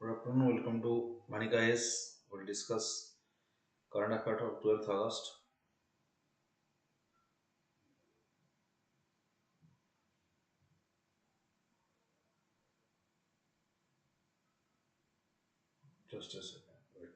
Good afternoon, welcome to VANIK-IAS. We'll discuss current affairs of 12th August. Just a second. Right.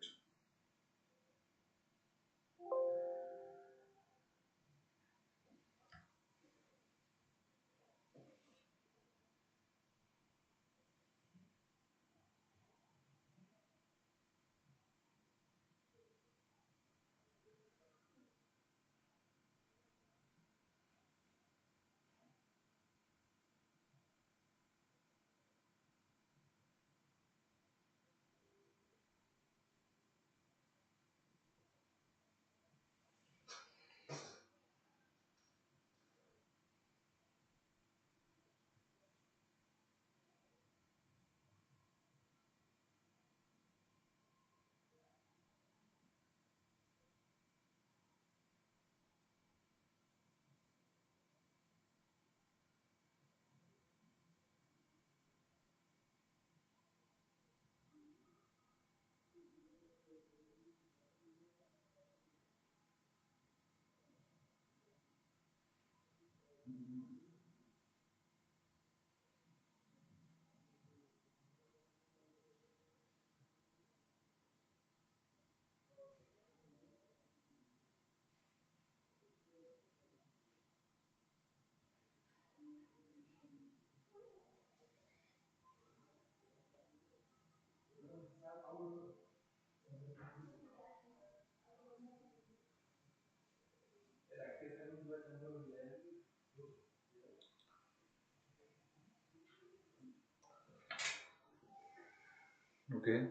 Okay.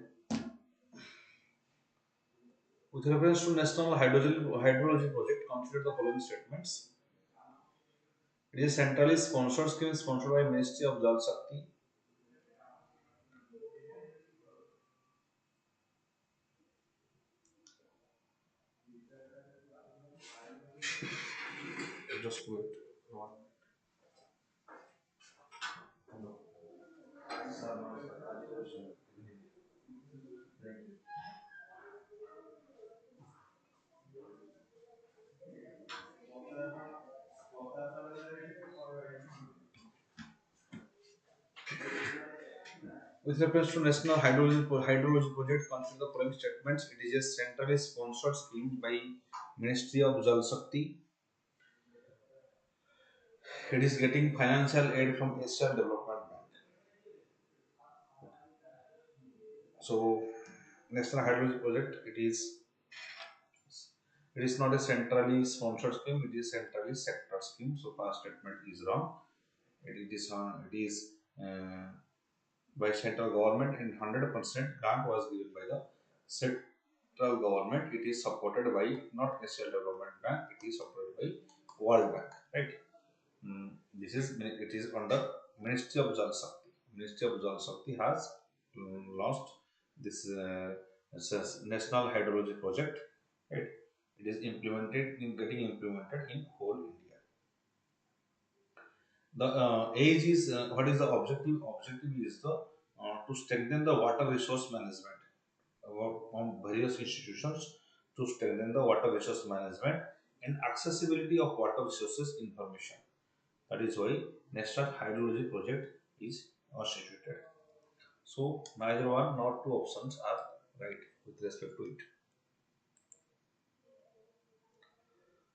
With reference to National Hydrology Project, consider the following statements. It is a centrally sponsored scheme sponsored by Ministry of Jal Shakti. Just wait. One. No. With reference to National Hydrology Project, consider the following statements. It is a centrally sponsored scheme by Ministry of Jal Shakti. It is getting financial aid from Asian Development Bank. So, National Hydrology Project, it is not a centrally sponsored scheme. It is centrally sector scheme. So, past statement is wrong. It is by central government and 100% grant was given by the central government. It is supported by not Asian Development Bank. It is supported by World Bank. Right. It is under Ministry of Jal Shakti. Ministry of Jal Shakti has launched this National Hydrology Project. Right. It is getting implemented in whole India. The age is what is the objective? Objective is the to strengthen the water resource management from various institutions to strengthen the water resource management and accessibility of water resources information. That is why National Hydrology Project is constituted. So neither one nor two options are right with respect to it.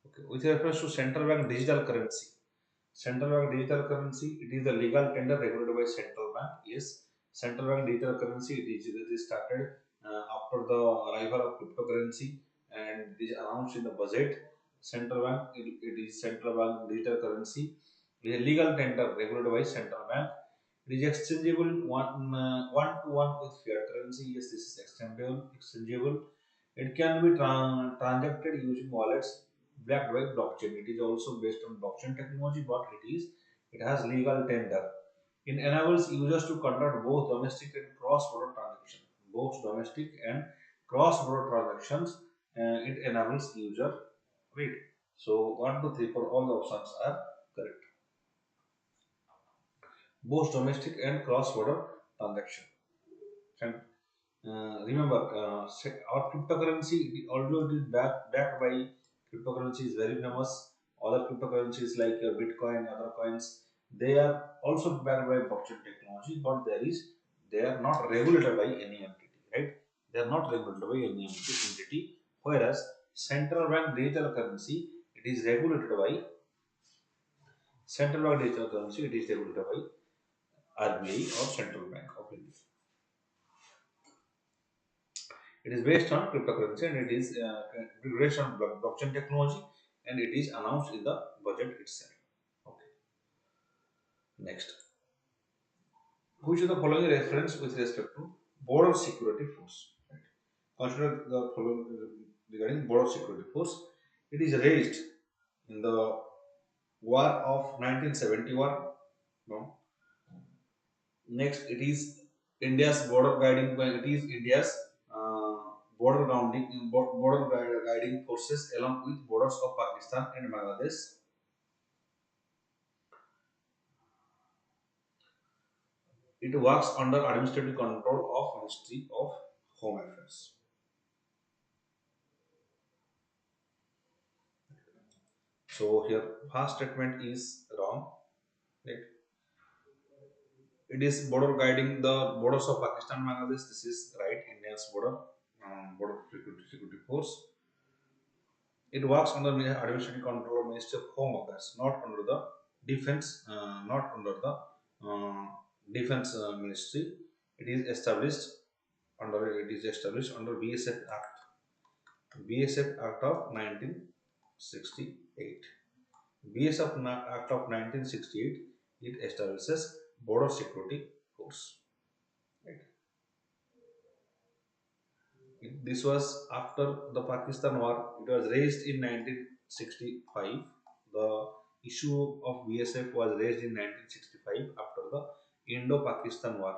Okay. With reference to central bank digital currency. Central bank digital currency, it is the legal tender regulated by central bank. Yes, central bank digital currency, it is started after the arrival of cryptocurrency and it is announced in the budget. Central bank, it is central bank digital currency. It is a legal tender regulated by central bank. It is exchangeable one to one with fiat currency. Yes, this is exchangeable. Exchangeable. It can be transacted using wallets backed by blockchain. It is also based on blockchain technology, but it has legal tender. It enables users to conduct both domestic and cross-border transactions. Both domestic and cross-border transactions, it enables user. Wait. So 1, 2, 3, 4, all the options are correct. Both domestic and cross-border transaction. Remember, our cryptocurrency, although it is backed by cryptocurrency, is very famous. Other cryptocurrencies like Bitcoin, other coins, they are also backed by blockchain technology, but they are not regulated by any entity, right? They are not regulated by any entity. Whereas central bank digital currency, it is regulated by central bank digital currency. It is regulated by RBI or Central Bank of India. It is based on cryptocurrency and it is based on blockchain technology, and it is announced in the budget itself. Okay. Next, which of the following reference with respect to border security force? Right. Consider the following regarding border security force. It is raised in the War of 1971. No. Next, it is India's border guiding. It is India's uh, border guiding forces along with borders of Pakistan and Bangladesh. It works under administrative control of Ministry of Home Affairs. So here, first statement is wrong. Right? It is border guiding the borders of Pakistan and Bangladesh. This is right. India's border security force. It works under the administrative control of Ministry of Home Affairs, not under the uh, defense ministry. It is established under BSF Act of 1968. BSF Act of 1968, it establishes Border Security Force. Right. This was after the Pakistan War. It was raised in 1965. The issue of BSF was raised in 1965 after the Indo-Pakistan War.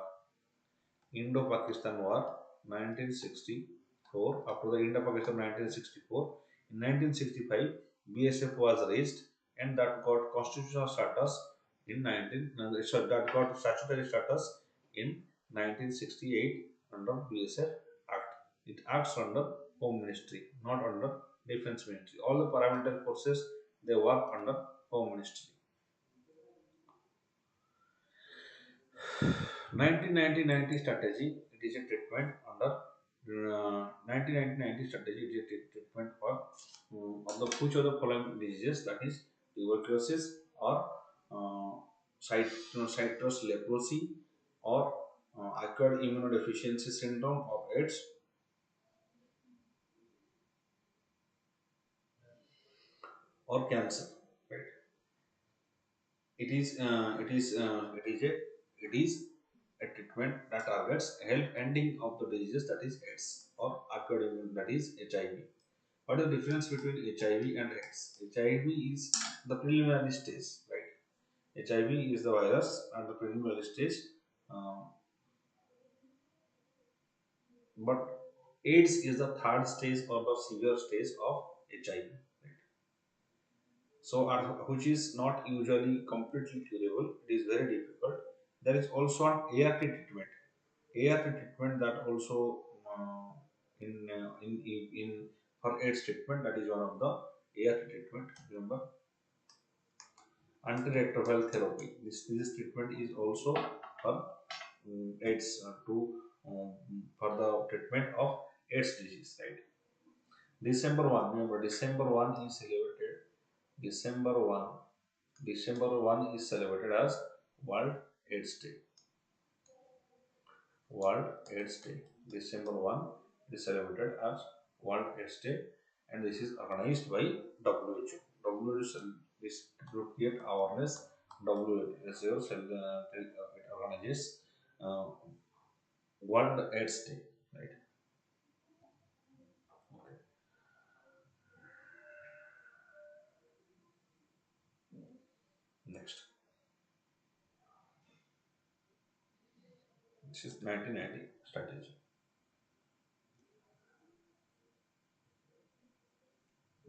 Indo-Pakistan War 1964. After the Indo-Pakistan 1964, in 1965, BSF was raised and that got constitutional status in 19. That got statutory status in 1968 under BSF Act. It acts under Home Ministry, not under Defense Ministry. All the paramilitary forces, they work under Home Ministry. 1990 strategy, it is a treatment under 1990 strategy, it is a treatment for of the which of the following diseases, that is tuberculosis or citrus leprosy or acquired immunodeficiency syndrome of AIDS or cancer. Right. It is a treatment that targets help ending of the diseases, that is AIDS or acquired immune, that is HIV. What is the difference between HIV and AIDS? HIV is the preliminary stage, right? HIV is the virus and the preliminary stage, uh, but AIDS is the third stage or the severe stage of HIV. Right? So, which is not usually completely curable. It is very difficult. There is also an ART treatment. ART treatment that also in for AIDS treatment, that is one of the ART treatment. Remember, antiretroviral therapy. This treatment is also for AIDS um, for the treatment of AIDS disease. Right. December 1. Remember, December 1 is celebrated. December 1. December 1 is celebrated as World AIDS Day. World AIDS Day. December 1 is celebrated as World AIDS Day, and this is organized by WHO. WHO is to create awareness. WHO it organizes uh, World AIDS Day, right? Okay. Next, this is 1990 strategy.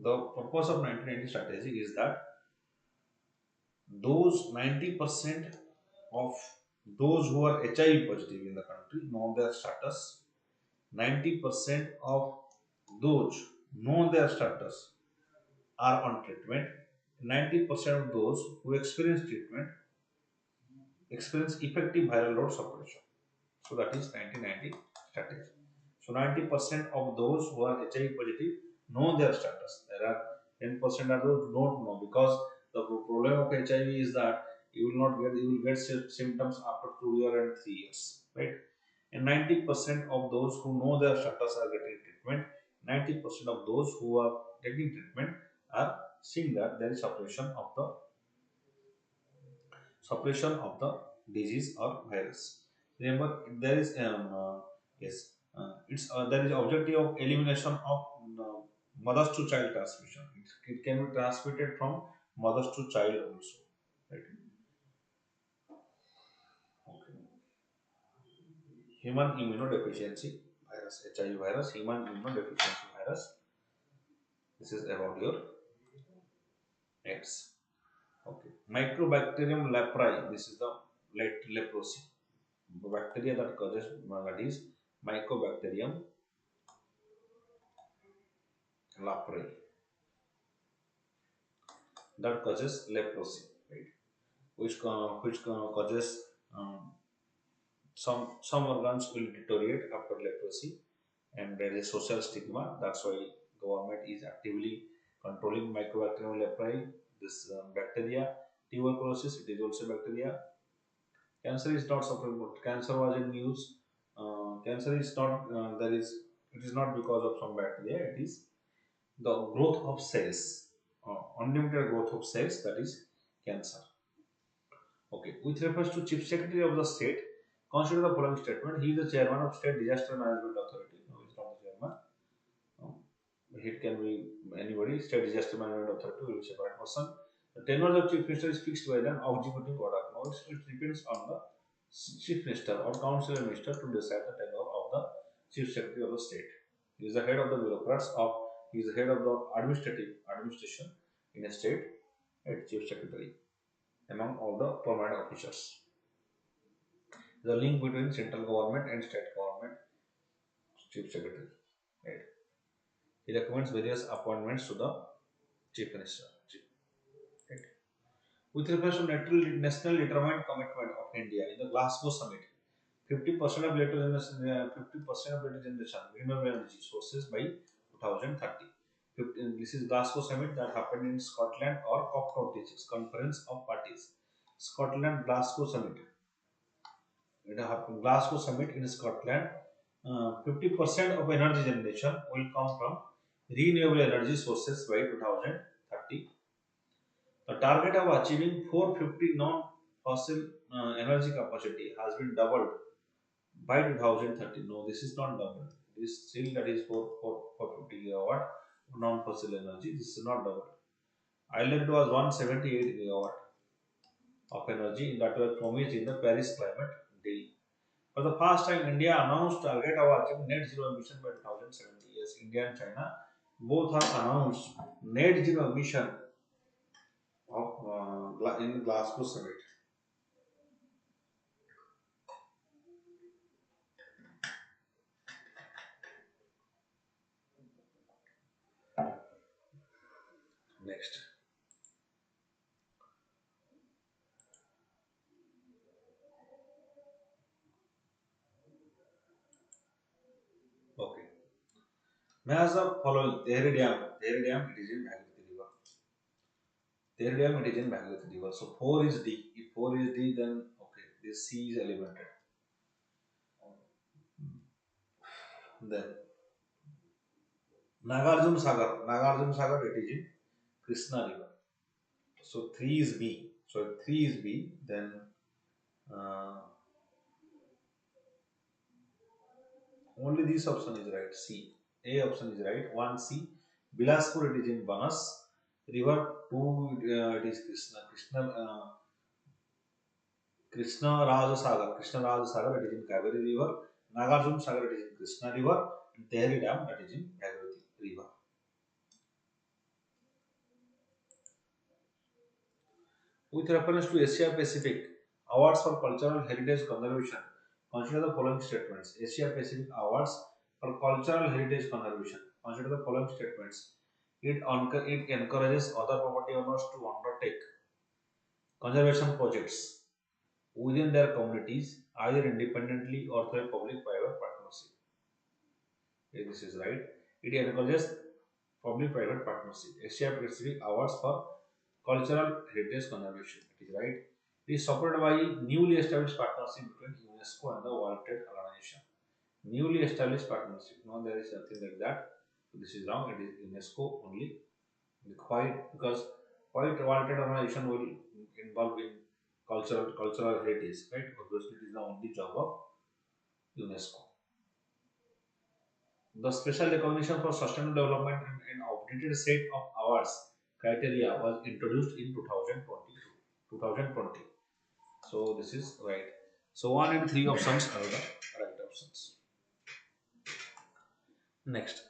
The purpose of 1990 strategy is that those 90% of those who are HIV positive in the country know their status. 90% of those know their status are on treatment. 90% of those who experience treatment experience effective viral load suppression. So that is 1990 strategy. So 90% of those who are HIV positive know their status. There are 10% are those who don't know, because the problem of HIV is that you will get symptoms after 2 years and 3 years, right? And 90% of those who know their status are getting treatment. 90% of those who are taking treatment are seeing that there is suppression of the disease or virus. Remember, there is yes, there is objective of elimination of mothers to child transmission. It can be transmitted from mothers to child also, right? Okay. Human immunodeficiency virus, HIV virus, human immunodeficiency virus. This is about your X. Okay. Microbacterium leprae. This is the leprosy. Bacteria that causes that is Mycobacterium leprae that causes leprosy, right? Which causes some organs will deteriorate after leprosy, and there is social stigma. That's why government is actively controlling Mycobacterium leprae. This bacteria, tuberculosis, it is also bacteria. Cancer is not suffering, but cancer was in news. Cancer is not there is it is not because of some bacteria. It is the growth of cells, unlimited growth of cells, that is cancer. Okay, which refers to Chief Secretary of the State. Consider the following statement. He is the chairman of State Disaster Management Authority. No, he is not the chairman. No. It can be anybody. State Disaster Management Authority will be separate person. The tenure of Chief Minister is fixed by an executive order. Now it depends on the Chief Minister or Council Minister to decide the tenure of the Chief Secretary of the State. He is the head of the bureaucrats of. He is the head of the administration in a state. Right, Chief Secretary among all the permanent officers. The link between central government and state government, Chief Secretary. Right. He recommends various appointments to the Chief Minister. Right. With reference to national determined commitment of India in the Glasgow summit, 50% of later generation renewable energy sources by 2030. This is Glasgow summit that happened in Scotland, or COP26, Conference of Parties. Scotland Glasgow summit. It happened Glasgow summit in Scotland. 50% of energy generation will come from renewable energy sources by 2030. The target of achieving 450 non-fossil energy capacity has been doubled by 2030. No, this is not doubled. This still that is 450 gigawatt non-fossil energy. This is not doubled. Ireland was 178 gigawatt of energy that was promised in the Paris Climate Deal. For the first time, India announced target of achieving net zero emission by 2070. Yes, India and China both have announced net zero emission of in Glasgow summit. Next, okay. As the following, Tehri Dam, it is in Bhagirathi River. Tehri Dam, it is in Bhagirathi River. So 4 is D. If 4 is D, then okay, this C is eliminated. Then Nagarjun Sagar, it is in Krishna River. So 3 is B. So if 3 is B, then uh, only this option is right. C. A option is right. 1C. Bilaspur, it is in Banas. River 2, it is Krishna Raja Sagar, it is in Kaveri River. Nagarjun Sagar, it is in Krishna River. And Tehri Dam, that is in Bhagirathi River. With reference to Asia Pacific, Awards for cultural heritage conservation. Consider the following statements. Asia Pacific Awards for cultural heritage conservation. Consider the following statements. It encourages other property owners to undertake conservation projects within their communities, either independently or through a public-private partnership. Okay, this is right. It encourages public-private partnership. Asia Pacific Awards for Cultural Heritage Conservation. It is right. It is supported by newly established partnership between UNESCO and the World Trade Organization. Newly established partnership. No, there is nothing like that. This is wrong. It is UNESCO only. Why? Because why World Trade Organization will involve in cultural heritage, right? Obviously, it is the only job of UNESCO. The special recognition for sustainable development and an updated set of awards criteria was introduced in 2020. So this is right. So 1 and 3 options are the right options. Next,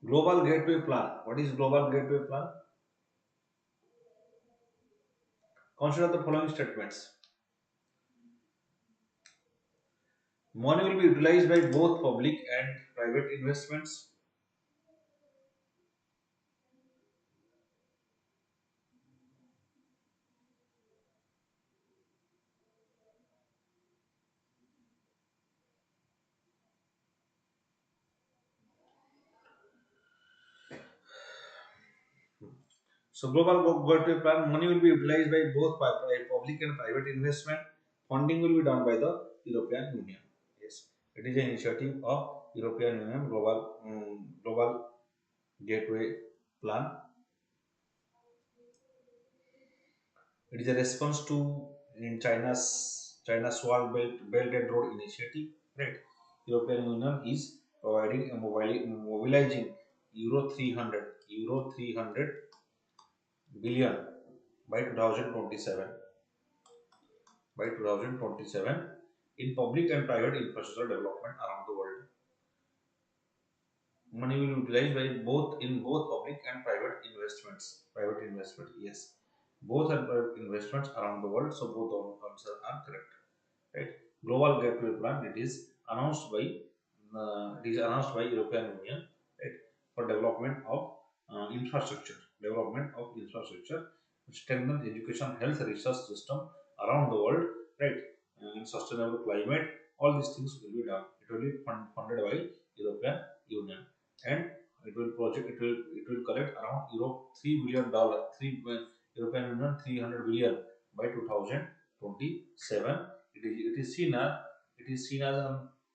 Global Gateway Plan. What is Global Gateway Plan? Consider the following statements. Money will be utilized by both public and private investments. So global gateway plan money will be utilized by both public and private investment. Funding will be done by the European Union. Yes, it is an initiative of European Union global gateway plan. It is a response to in China's Belt and Road Initiative. Right, European Union is providing a mobilizing euro 300 billion by 2027 in public and private infrastructure development around the world. Money will be utilized by both public and private investments. Private investment, yes. Both are private investments around the world, so both the answers are correct. Right? Global Gateway Plan. It is announced by European Union, right, for development of infrastructure, strengthen education, health, research system around the world, right, in sustainable climate. All these things will be done. It will be funded by European Union, and it will collect around Euro 3 billion European Union 300 billion by 2027. It is seen as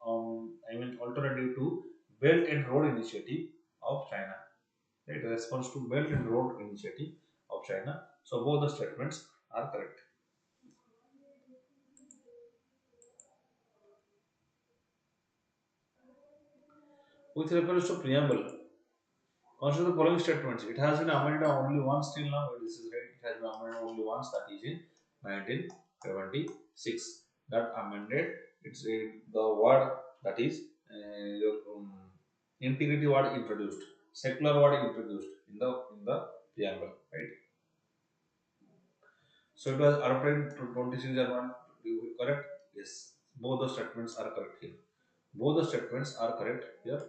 an alternative to Belt and Road Initiative of China. Right, response to Belt and Road Initiative of China. So both the statements are correct. With reference to preamble, consider the following statements. It has been amended only once till now. This is right. It has been amended only once. That is in 1976. That amended. It's the word that is your integrity word introduced, secular word introduced in the preamble, right? So it was adopted to 26 January. Correct? Yes. Both the statements are correct here. Both the statements are correct here.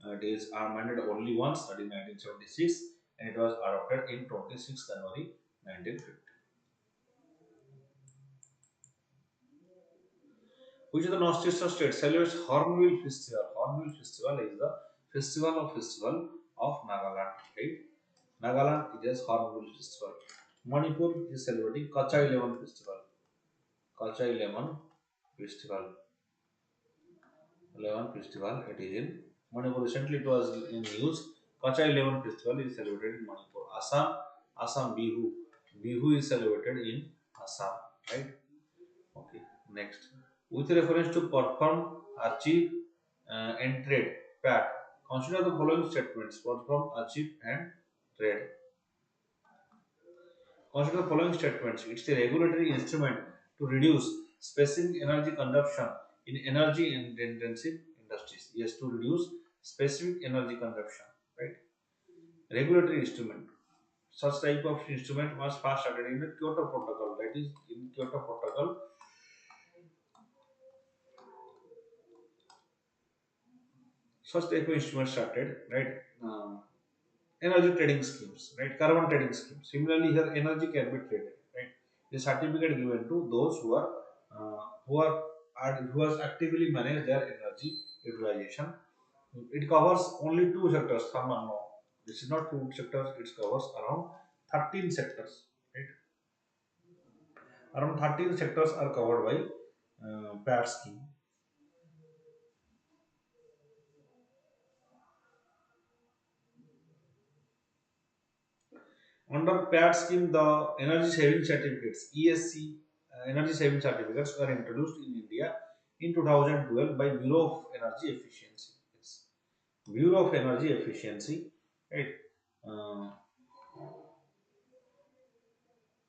It is amended only once, that is 1976, and it was adopted in 26 January 1950. Which of the Northeastern states celebrates Hornbill Festival? Hornbill Festival is the festival of Nagaland, right? Nagaland is Hornbill Festival. Manipur is celebrating Kachai Lemon Festival. Kachai Lemon Festival. It is in Manipur. Recently, it was in news. Kachai Lemon Festival is celebrated in Manipur. Assam Bihu is celebrated in Assam. Right? Okay. Next, with reference to perform, achieve, and trade, PAT. Consider the following statements: perform, achieve, and trade. Consider the following statements. It's a regulatory instrument to reduce specific energy consumption in energy intensive industries. Yes, to reduce specific energy consumption. Right. Regulatory instrument. Such type of instrument was first started in the Kyoto Protocol. That is, in Kyoto Protocol, such type of instrument started, right? Energy trading schemes, right? Carbon trading schemes. Similarly, here energy can be traded, right? The certificate given to those who has actively managed their energy utilization. It covers only two sectors. Thermal, no, this is not two sectors. It covers around 13 sectors, right? Around 13 sectors are covered by PAT scheme. Under PAT scheme, the energy saving certificates (ESC) energy saving certificates were introduced in India in 2012 by Bureau of Energy Efficiency. Yes. Bureau of Energy Efficiency, right? Uh,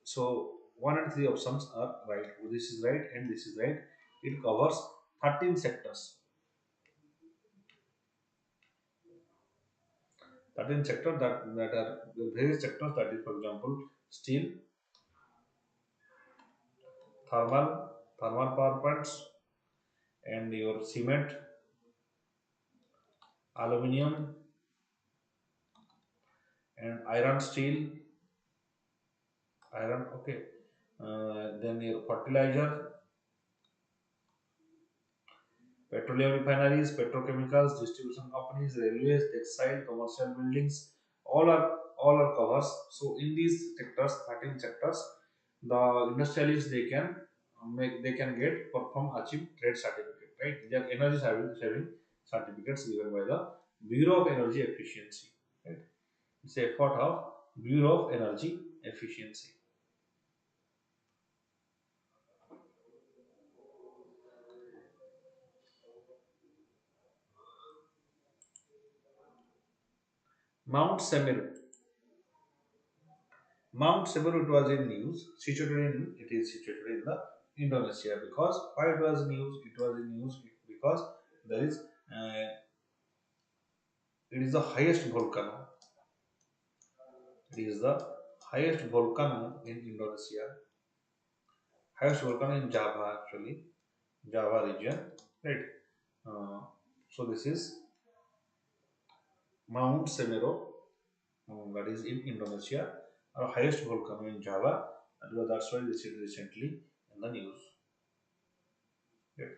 so one and three options are right. This is right and this is right. It covers 13 sectors. 13 sectors that are various sectors, that is, for example, steel, thermal, thermal power plants, and your cement, aluminium, and iron, steel, iron. Okay. Then your fertilizer, petroleum refineries, petrochemicals, distribution companies, railways, textile, commercial buildings, all are covers. So in these sectors, 13 sectors, the industrialists they can get perform achieve trade certificate, right? They are energy saving certificates given by the Bureau of Energy Efficiency, right? It's a effort of Bureau of Energy Efficiency. Mount Semeru. Mount Semeru, it was in news. It is situated in the Indonesia. Because why it was news? It was in news because there is it is the highest volcano. It is the highest volcano in Indonesia. Highest volcano in Java, actually, Java region, right? Uh, so this is Mount Semeru, that is in Indonesia, our highest volcano in Java, and that's why this is recently in the news. Right?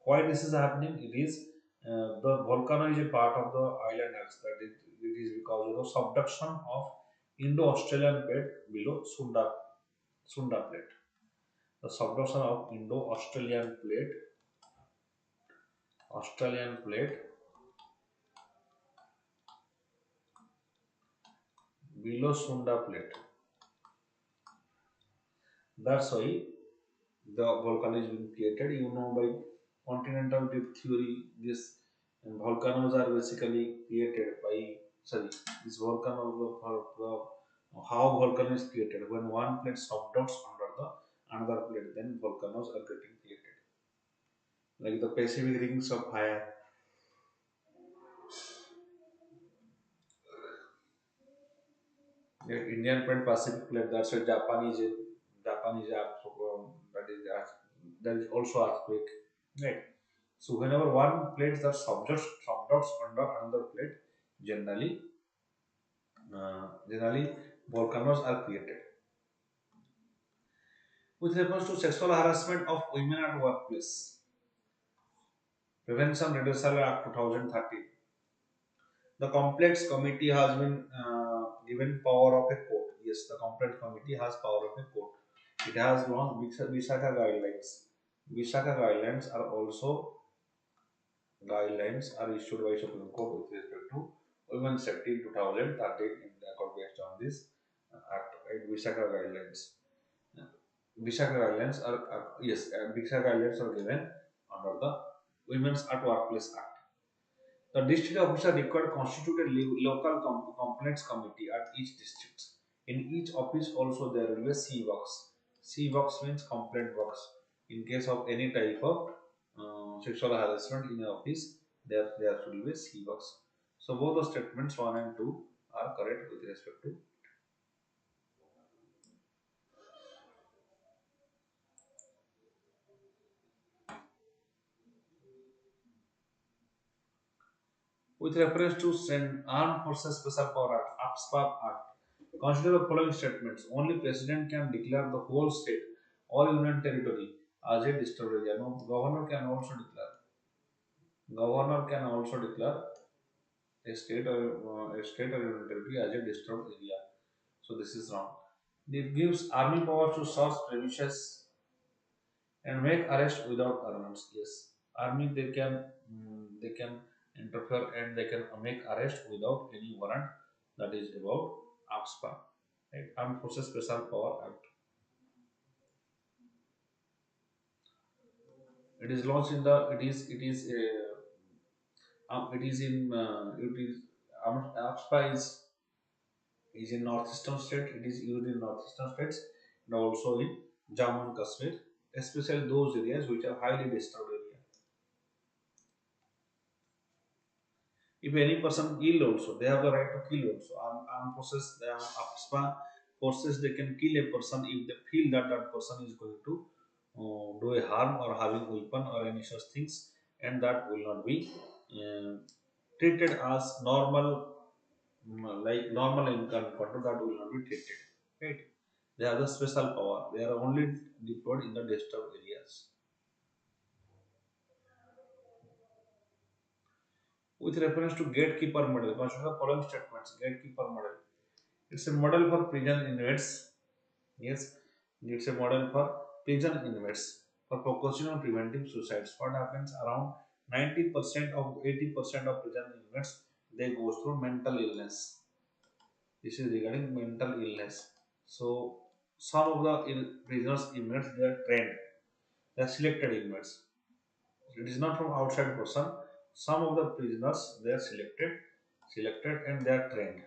Why this is happening? It is the volcano is a part of the island axis. It is because of the subduction of Indo-Australian plate below Sunda plate. The subduction of Australian plate below Sunda plate. That's why the volcano is being created. You know, by continental drift theory, these volcanoes are basically created by, sorry, this volcano, how volcano is created when one plate subducts under the another plate, then volcanoes are getting created, like the Pacific rings of fire. The Indian plate, Pacific plate. That's why Japanese that is also earthquake, right? So whenever one plate that subducts under another plate, generally, generally volcanoes are created. With reference to sexual harassment of women at workplace, Prevention Reduction Act 2013, the Complaints Committee has been given power of a court. Yes, the Complaint Committee has power of a court. It has launched Visakha guidelines. Visakha guidelines are also guidelines are issued by Supreme Court with respect to women's safety in 2013 in the court based on this act, right? Visakha guidelines. Visakha guidelines Visakha guidelines are given under the Women's at Workplace Act. The district officer required constitute a local complaints committee at each district. In each office also there will be a C box. C box means complaint box. In case of any type of sexual harassment in the office, there should be a C box. So both the statements 1 and 2 are correct with respect to. With reference to Armed Forces Special Power Act, AFSPA Act, consider the following statements. Only President can declare the whole state or union territory as a disturbed area. No, governor can also declare a state or union territory as a disturbed area. So this is wrong. It gives army power to search premises and make arrest without warrants. Yes, army they can interfere and they can make arrest without any warrant. That is about AFSPA, right? Armed Forces Special Power Act. It is launched in the it is in it is AFSPA is in northeastern state. It is used in northeastern states and also in Jammu and Kashmir, especially those areas which are highly disturbed areas. If any person kill also, they have the right to kill also. Armed forces, the AFSPA forces, they can kill a person if they feel that that person is going to do a harm or having weapon or any such things, and that will not be uh, treated as normal, like normal encounter. That will not be treated. Right? They have the special power. They are only deployed in the disturbed areas. With reference to gatekeeper model, consider the following statements. Gatekeeper model. It's a model for prison inmates. Yes, it's a model for prison inmates for focusing on preventing suicides. What happens around 90% of 80% of prison inmates, they go through mental illness. This is regarding mental illness. So some of the prisoners inmates, they are trained. They are selected inmates. It is not from outside person. Some of the prisoners, they are selected and they are trained.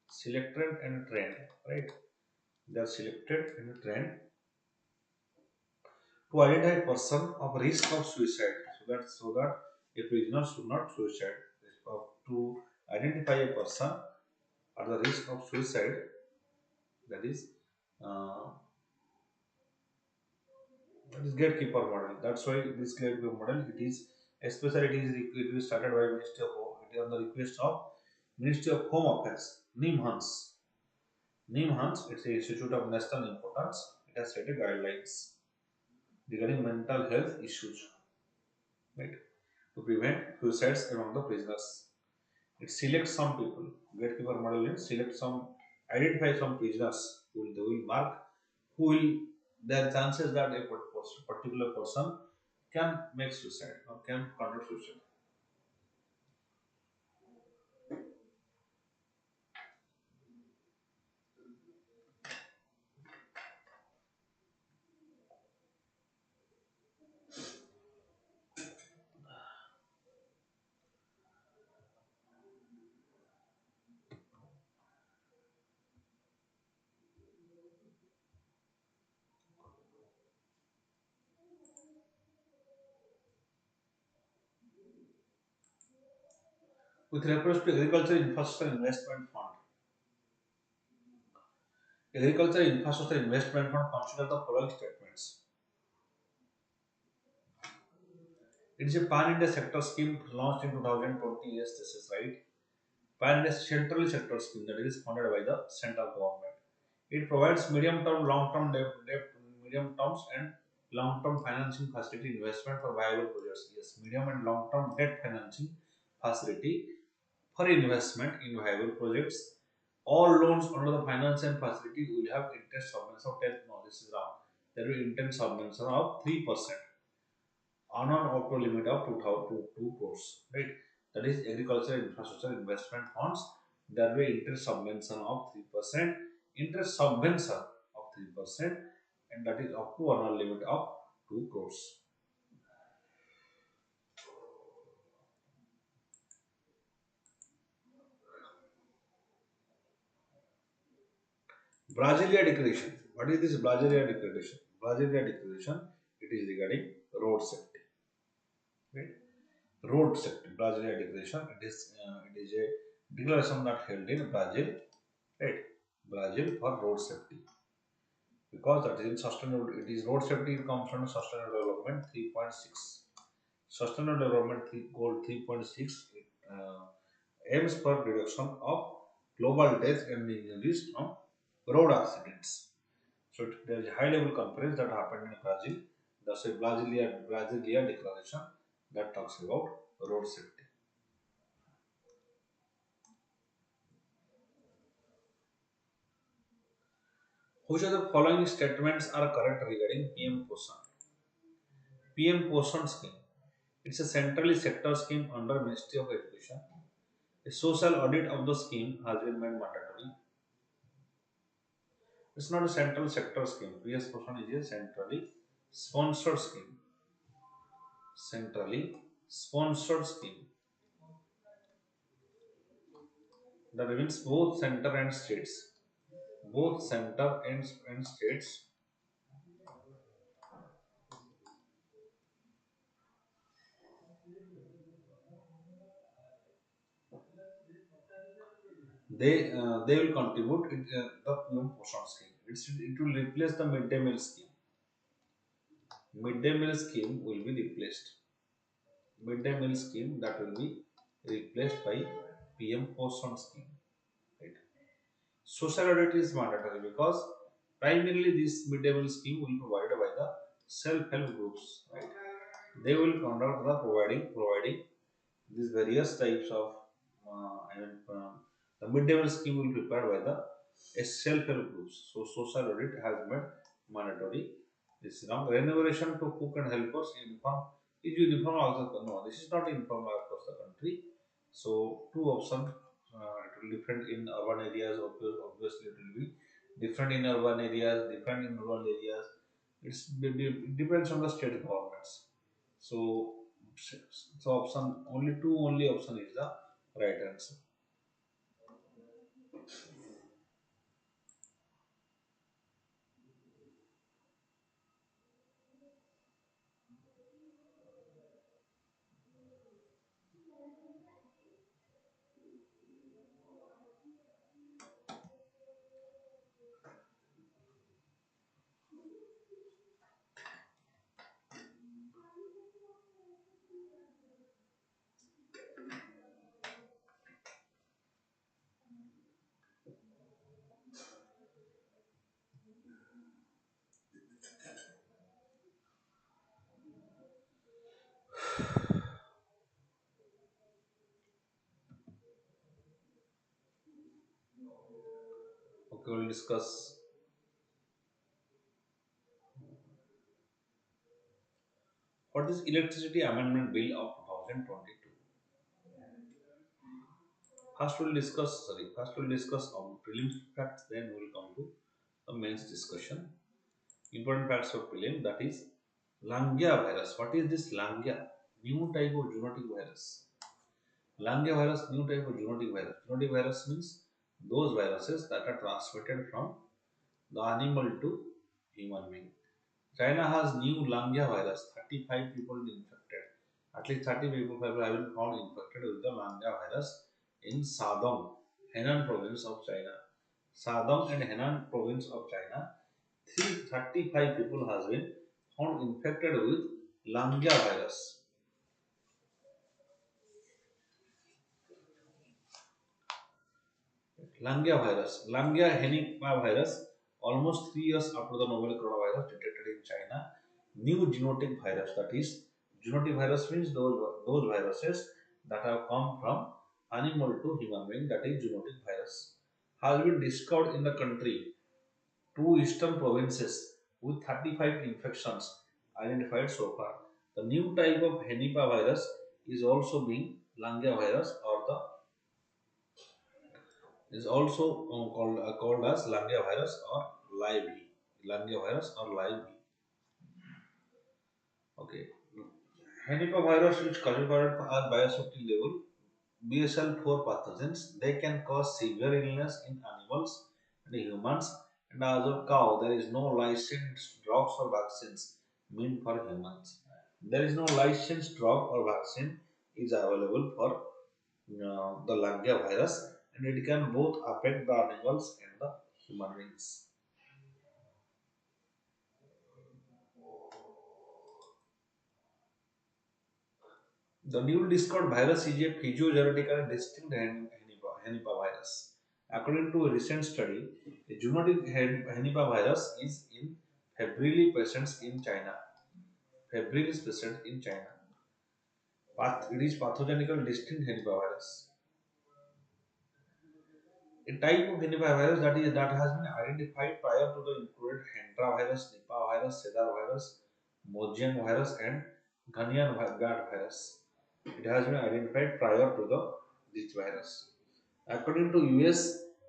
Selected and trained, right? They are selected and trained to identify person of risk of suicide, so that a prisoner should not suicide. To identify a person at the risk of suicide, that is uh, gatekeeper model. That's why this gatekeeper model, it is especially it is started by Ministry of Home. It is on the request of Ministry of Home Affairs. NIMHANS, it's a institute of national importance. It has set a guidelines regarding mental health issues, right, to prevent suicides among the prisoners. It selects some people. Gatekeeper model is select some, identify some prisoners who they will mark, who will, there are chances that a particular person can make suicide or can conduct suicide. With reference to Agriculture Infrastructure Investment Fund, Agriculture Infrastructure Investment Fund consider the following statements. It is a pan-India sector scheme launched in 2020. Yes, this is right. Pan-India central sector scheme that is funded by the central government. It provides medium-term, long-term medium-terms and long-term financing facility investment for viable projects. Yes, medium and long-term debt financing facility for investment in viable projects. All loans under the finance and facility will have interest subvention of 10. No, this is wrong. There will be interest subvention of 3% on an auto limit of 2 crores. Right? That is agricultural infrastructure investment funds. There will be interest subvention of 3%. Interest subvention of 3%, and that is up to annual limit of 2 crores. Brasilia Declaration. What is this Brasilia Declaration? Brasilia Declaration, it is regarding road safety. Right? Road safety. Brasilia Declaration, it is a declaration that held in Brazil, right? Brazil for road safety, because that is in sustainable. It is road safety. It comes from sustainable development 3.6. Sustainable development goal 3.6 uh, aims for reduction of global deaths and injuries from road accidents. So there is a high level conference that happened in Brazil. That's a Brasilia declaration that talks about road safety. Which of the following statements are correct regarding PM Posan? PM Posan scheme. It's a centrally sector scheme under Ministry of Education. A social audit of the scheme has been made mandatory. It's not a central sector scheme. PM Posan is a centrally sponsored scheme. Centrally sponsored scheme. That means both center and states. Both center and states, they will contribute the PM Posan scheme. It will replace the midday meal scheme. Midday meal scheme will be replaced. Midday meal scheme that will be replaced by PM Posan scheme. Right. Social audit is mandatory because primarily this midday meal scheme will be provided by the self-help groups. Right. They will conduct the providing these various types of the midday meal scheme will be prepared by the self-help groups. So social audit has made mandatory. This is now remuneration to cook and helpers uniform is uniform also. No, this is not uniform across the country. So two options. It will different in urban areas. Obviously, it will be different in urban areas, different in rural areas. It depends on the state governments. So so option only two only option is the right answer. Okay, we'll discuss what is Electricity Amendment Bill of 2022. First we'll discuss prelims facts, then we'll come to the mains discussion. Important facts of prelim, that is Langia virus. What is this Langia? New type of zoonotic virus. Langia virus, new type of zoonotic virus. Zoonotic virus means those viruses that are transmitted from the animal to human being. China has new Langia virus. 35 people infected. At least 30 people have been found infected with the Langia virus in Sadong, Henan province of China. Sadong and Henan province of China. 35 people has been found infected with Langia virus. Langia virus. Langia virus. Almost 3 years after the novel coronavirus detected in China, new genotype virus, that is genotype virus means those viruses that have come from animal to human being, that is genotype virus, has been discovered in the country. Two eastern provinces with 35 infections identified so far. The new type of Henipa virus is also being Langia virus, or the is also called as Langia virus or live B. Langia virus or live B. Okay. Henipa virus is classified as biosafety level BSL-4 pathogens. They can cause severe illness in animals and humans. And as of cow, there is no licensed drugs or vaccines meant for humans. There is no licensed drug or vaccine is available for the Langia virus, and it can both affect the animals and the human beings. The newly discovered virus is a physiogenetically distinct Henipavirus. According to a recent study, a zoonotic Henipavirus is in febrile patients in China. Febrile patients in China. It is pathogenically distinct Henipavirus. A type of Nipah virus that has been identified prior to the included Hendra virus, Nipah virus, Cedar virus, Mojiang virus, and Ghanaian bat virus. It has been identified prior to the this virus. According to US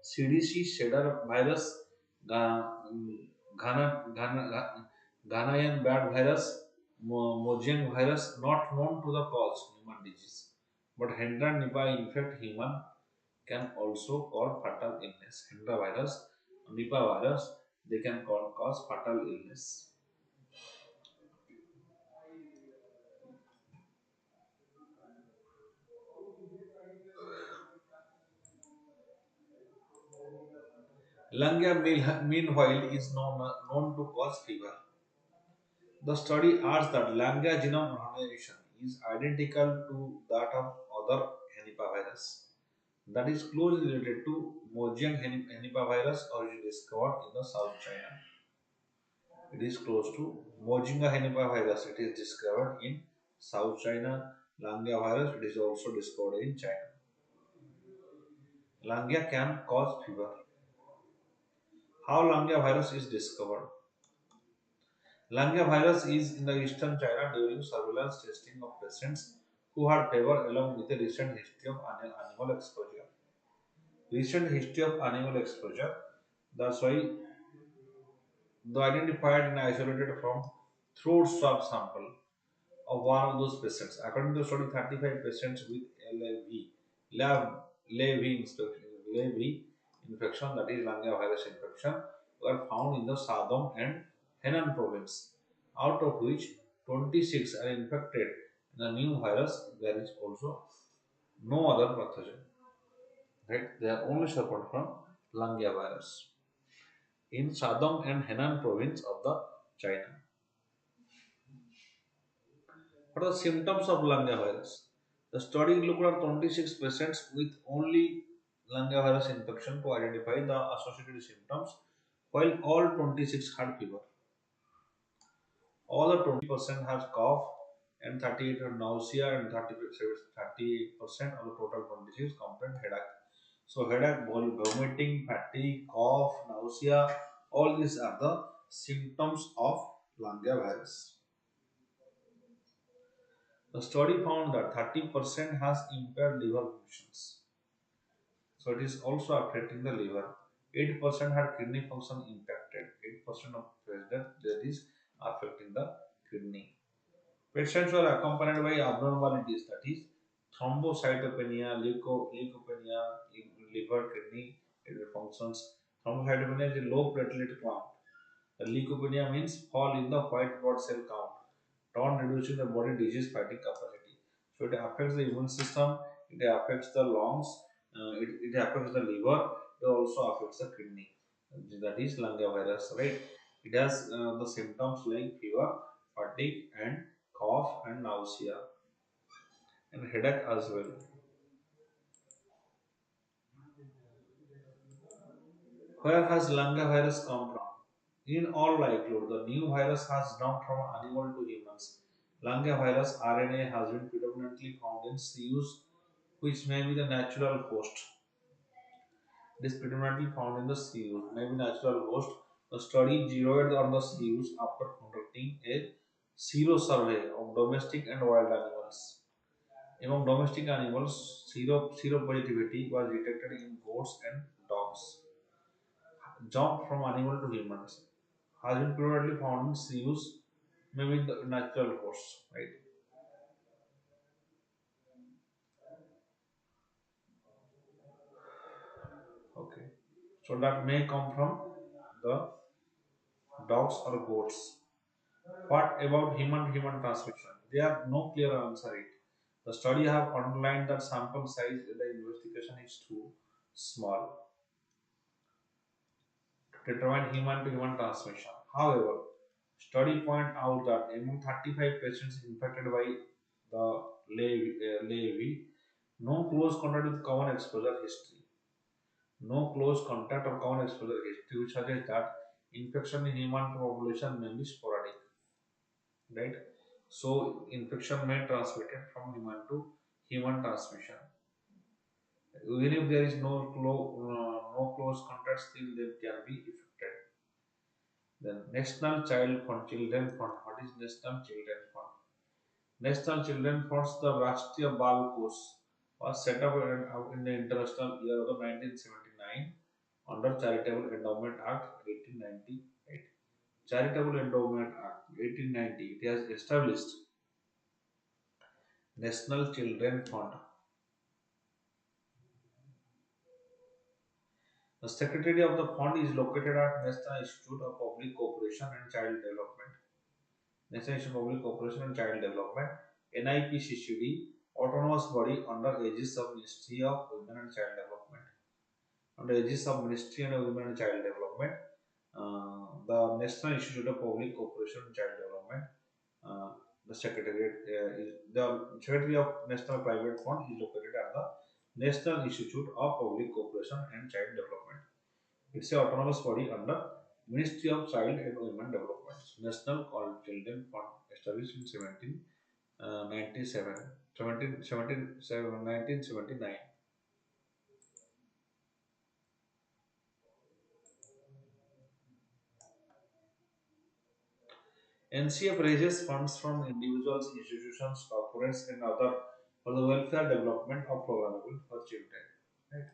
CDC, Cedar virus, Ghanaian bat virus, Mojiang virus, not known to the cause human disease, but Hendra Nipah infect human can also cause fatal illness. Hendra virus, Nipah virus, they can cause fatal illness. Langia meanwhile is known to cause fever. The study adds that Langia genome organization is identical to that of other Henipavirus that is closely related to Mojiang Henipavirus origin discovered in the South China. It is close to Mojinga Henipavirus. It is discovered in South China. Langia virus. It is also discovered in China. Langia can cause fever. How Langia virus is discovered? Langia virus is in the eastern China during surveillance testing of patients who had fever along with a recent history of animal exposure. Recent history of animal exposure. That's why the identified and isolated from throat swab sample of one of those patients. According to the study, 35 patients with LAV infection, that is Langia virus infection, were found in the Sadom and Henan province, out of which 26 are infected in the new virus. There is also no other pathogen. Right? They are only suffered from Langia virus in Sadom and Henan province of the China. What are the symptoms of Langa virus? The study looked at 26 patients with only Langa virus infection to identify the associated symptoms, while all 26 had fever. All the 20% has cough and 38 had nausea and 30% of the total 26 complained headache. So headache, vomiting, fatigue, cough, nausea, all these are the symptoms of Langa virus. The study found that 30% has impaired liver functions. So it is also affecting the liver. 8% had kidney function impacted. 8% of that is affecting the kidney. Patients were accompanied by abnormalities, that is thrombocytopenia, leukopenia, liver, kidney functions. Thrombocytopenia is a low platelet count. The leukopenia means fall in the white blood cell count, torn reducing the body disease fighting capacity. So it affects the immune system, it affects the lungs, it affects the liver, it also affects the kidney. That is Langa virus, right? It has the symptoms like fever, fatigue, and cough and nausea, and headache as well. Where has Langa virus come from? In all likelihood, the new virus has jumped from animal to humans. Langa virus RNA has been predominantly found in seals, which may be the natural host. It is predominantly found in the seals, may be natural host. The study zeroed on the seals after conducting a sero-survey of domestic and wild animals. Among domestic animals, seropositivity was detected in goats and dogs. Jumped from animal to humans has been predominantly found in seals, maybe the natural host, right? Okay. So that may come from the dogs or goats. What about human-human transmission? There are no clear answer it. The study have underlined that sample size in the investigation is too small to determine human to human transmission. However, study point out that among 35 patients infected by the LAV, no close contact with common exposure history, no close contact or common exposure history, which suggests that infection in human population may be sporadic, right? So infection may transmitted from human to human transmission. Even if there is no close contact, still they can be affected. Then National Child Fund, Children Fund. What is National Children Fund? National Children Funds, the Rashtriya Bal Kosh, was set up in the international year of 1979 under Charitable Endowment Act 1898. Charitable Endowment Act 1890. It has established National Children Fund. The secretary of the fund is located at National Institute of Public Cooperation and Child Development. National Institute of Public Cooperation and Child Development, NIPCCD, autonomous body under aegis of Ministry of Women and Child Development. Under aegis of Ministry of Women and Child Development, the National Institute of Public Cooperation and Child Development, uh, the secretariat is the secretary of National Private Fund is located at the National Institute of Public Cooperation and Child Development. It's a autonomous body under Ministry of Child and Women Development. National Called Children Fund, established in 1979. NCF raises funds from individuals, institutions, corporates, and other for the welfare development of programmable for children. Right?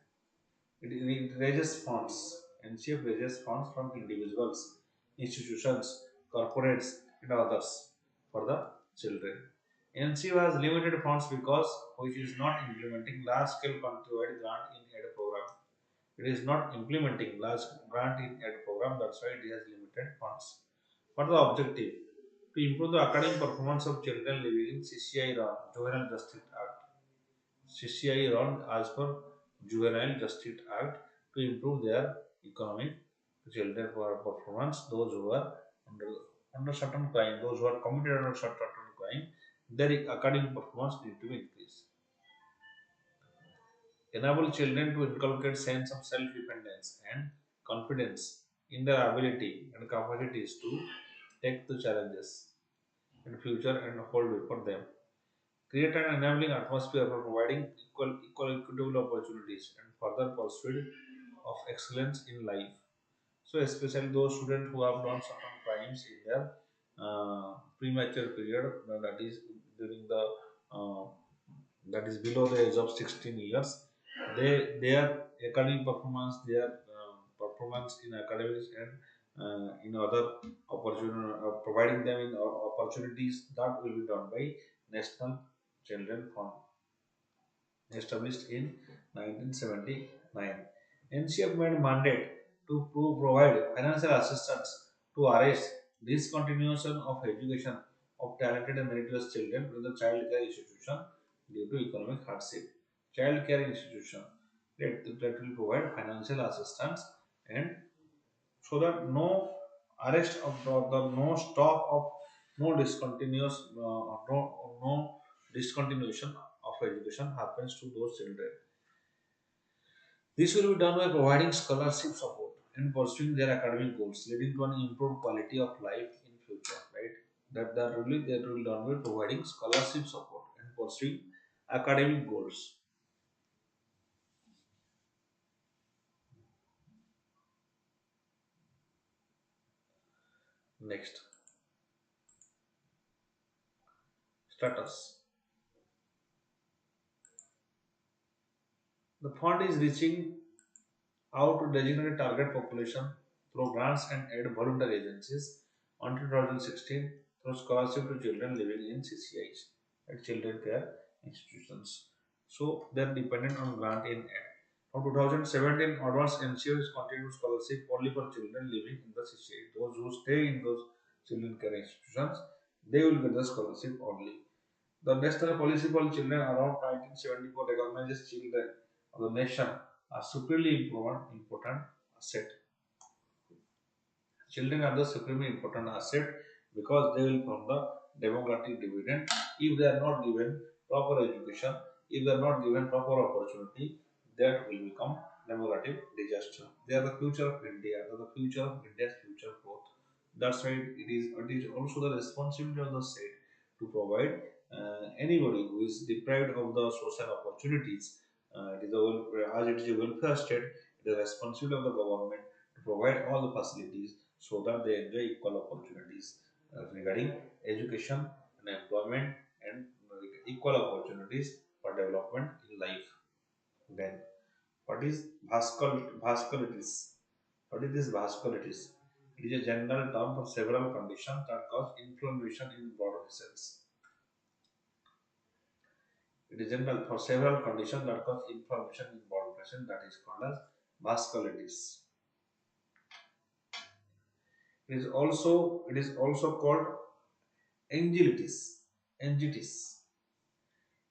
It raises funds. NCF raises funds from individuals, institutions, corporates, and others for the children. NCF has limited funds because which is not implementing large-scale countrywide grant in aid program. It is not implementing large grant in aid program. That's why it has limited funds. What the objective? To improve the academic performance of children living in CCI run Juvenile Justice Act. CCI run as per Juvenile Justice Act to improve their economic children performance. Those who are under under certain crime, those who are committed under certain crime, their academic performance need to be increased. Enable children to inculcate sense of self-dependence and confidence in their ability and capacities to take the challenges in future and hold before them. Create an enabling atmosphere for providing equitable opportunities and further pursuit of excellence in life. So, especially those students who have done certain crimes in their premature period, that is during the uh, that is below the age of 16 years, their academic performance, their performance in academics and in other opportunity, providing them in opportunities, that will be done by National Children Fund, established in 1979. NCF made mandate to provide financial assistance to arrest discontinuation of education of talented and meritorious children in the child care institution due to economic hardship. Child care institution that will provide financial assistance, and so that no arrest of the no stop of no discontinuous no discontinuation of education happens to those children. This will be done by providing scholarship support and pursuing their academic goals, leading to an improved quality of life in future. Right? That will be done by providing scholarship support and pursuing academic goals. Next, status. The fund is reaching out to designated target population through grants and aid voluntary agencies until 2016 through scholarship to children living in CCIs at children care institutions. So they are dependent on grant in aid. From 2017 onwards, NCO is continued scholarship only for children living in the CCI. Those who stay in those children care institutions, they will get the scholarship only. The national policy for children around 1974 recognizes children of the nation as supremely important asset. Children are the supremely important asset because they will form the democratic dividend. If they are not given proper education, if they are not given proper opportunity, that will become democratic disaster. They are the future of India, they are the future of India's future growth. That's why it is also the responsibility of the state to provide anybody who is deprived of the social opportunities. As it is a welfare state, it is the responsibility of the government to provide all the facilities so that they enjoy equal opportunities regarding education and employment and equal opportunities for development in life. Then, what is vasculitis? What is this vasculitis? It is a general term for several conditions that cause inflammation in blood vessels. It is general for several conditions that cause inflammation in blood vessels, that is called as vasculitis. It is also called angiitis. Angiitis.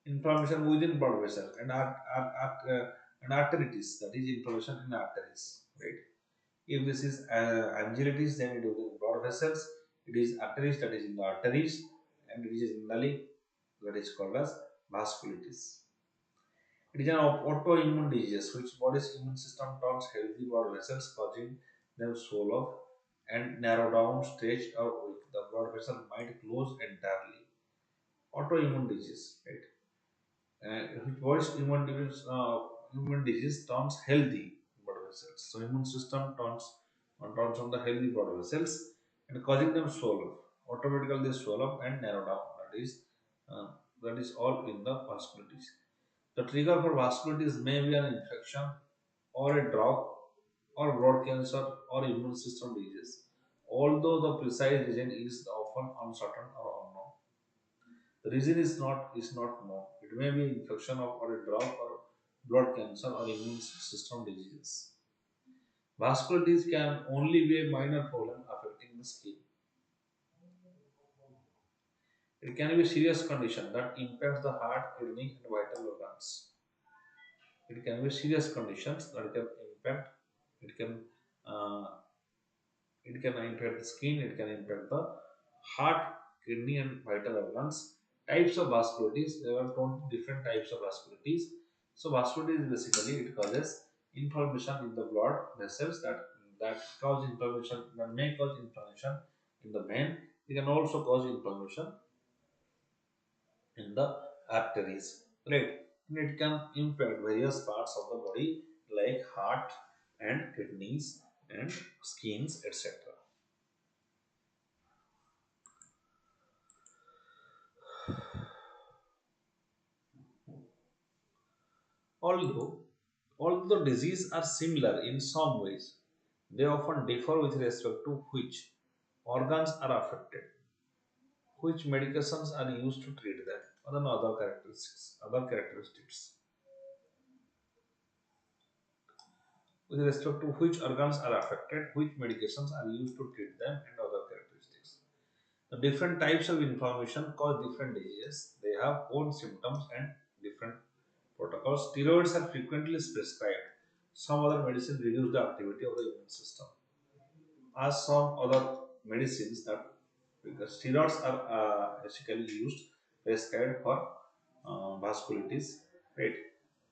Inflammation within blood vessel and and arteritis, that is inflammation in arteries, right? If this is angiitis, then it is in blood vessels. It is arteries, that is in the arteries, and it is in the leg, that is called as vasculitis. It is an autoimmune disease which body's immune system turns healthy blood vessels, causing them swell up and narrow down, stretch or weak. The blood vessel might close entirely. Autoimmune disease, right? Voice immune disease turns healthy blood vessels. So immune system turns on the healthy blood vessels and causing them swell up. Automatically they swell up and narrow down. Uh, that is all in the vasculitis. The trigger for vasculitis may be an infection or a drug or blood cancer or immune system disease. Although the precise reason is often uncertain or unknown. The reason is not known. It may be infection of or a drug or blood cancer or immune system diseases. Vasculitis can only be a minor problem affecting the skin. It can be a serious condition that impacts the heart, kidney, and vital organs. It can be serious conditions that can impact. It can uh, it can impact the skin. It can impact the heart, kidney, and vital organs. Types of vasculitis. There are 20 different types of vasculitis. So vasculitis basically it causes inflammation in the blood vessels that cause inflammation that may cause inflammation in the vein. It can also cause inflammation in the arteries, right? And it can impact various parts of the body like heart and kidneys and skins, etc. Although diseases are similar in some ways, they often differ with respect to which organs are affected, which medications are used to treat them, and other characteristics. Other characteristics with respect to which organs are affected, which medications are used to treat them, and other characteristics. The different types of inflammation cause different diseases. They have own symptoms and different protocols. Steroids are frequently prescribed. Some other medicines reduce the activity of the immune system. As some other medicines that because steroids are basically used prescribed for vasculitis. Right?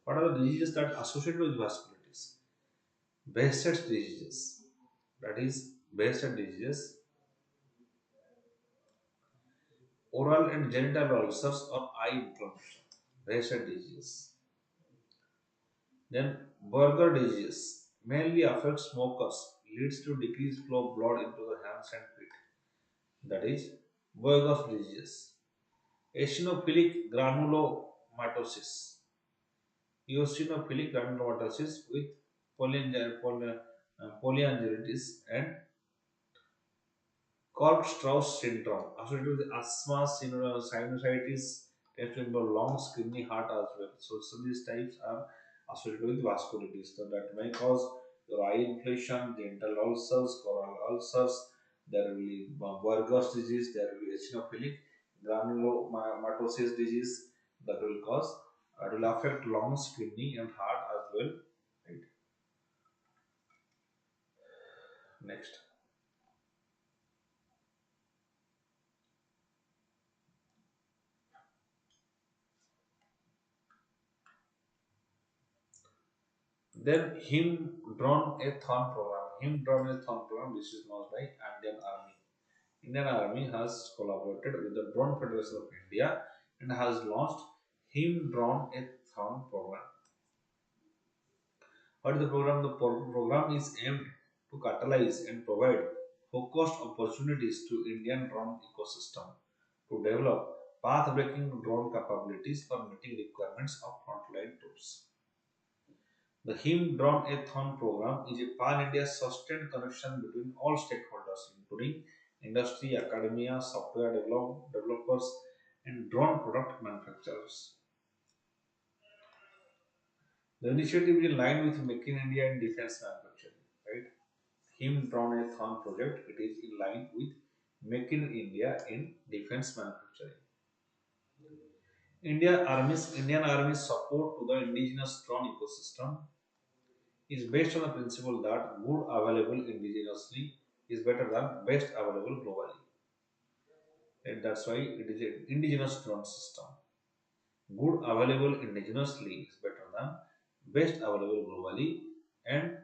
What are the diseases that associated with vasculitis? Behçet's diseases. That is Behçet diseases, oral and genital ulcers or eye inflammation. Behçet disease. Then Burger disease mainly affects smokers, leads to decreased flow of blood into the hands and feet. That is Burger's disease. Eosinophilic granulomatosis. Eosinophilic granulomatosis with polyangiitis and Korb-Strauss syndrome associated with asthma, sinusitis, tends to involve lungs, kidney, heart as well. So these types are associated with vasculitis. So that may cause your eye inflammation, dental ulcers, coronal ulcers. There will be Buerger's disease. There will be eosinophilic granulomatosis disease that will cause, it will affect lungs, kidney, and heart as well. Right. Next. Then him drawn a thorn program. Him drawn a thorn program. This is launched by Indian Army. Indian Army has collaborated with the Drone Federation of India and has launched him drawn a thorn program. What is the program? The program is aimed to catalyze and provide focused opportunities to Indian drone ecosystem to develop path-breaking drone capabilities for meeting requirements of frontline troops. The HIM Drone A-thon program is a pan-India sustained connection between all stakeholders, including industry, academia, software developers, and drone product manufacturers. The initiative is in line with Make in India and defense manufacturing. Right? HIM Drone A-thon project, it is in line with Make in India in defense manufacturing. Indian Army's support to the indigenous drone ecosystem is based on the principle that good available indigenously is better than best available globally. And that's why it is an indigenous drone system. Good available indigenously is better than best available globally. And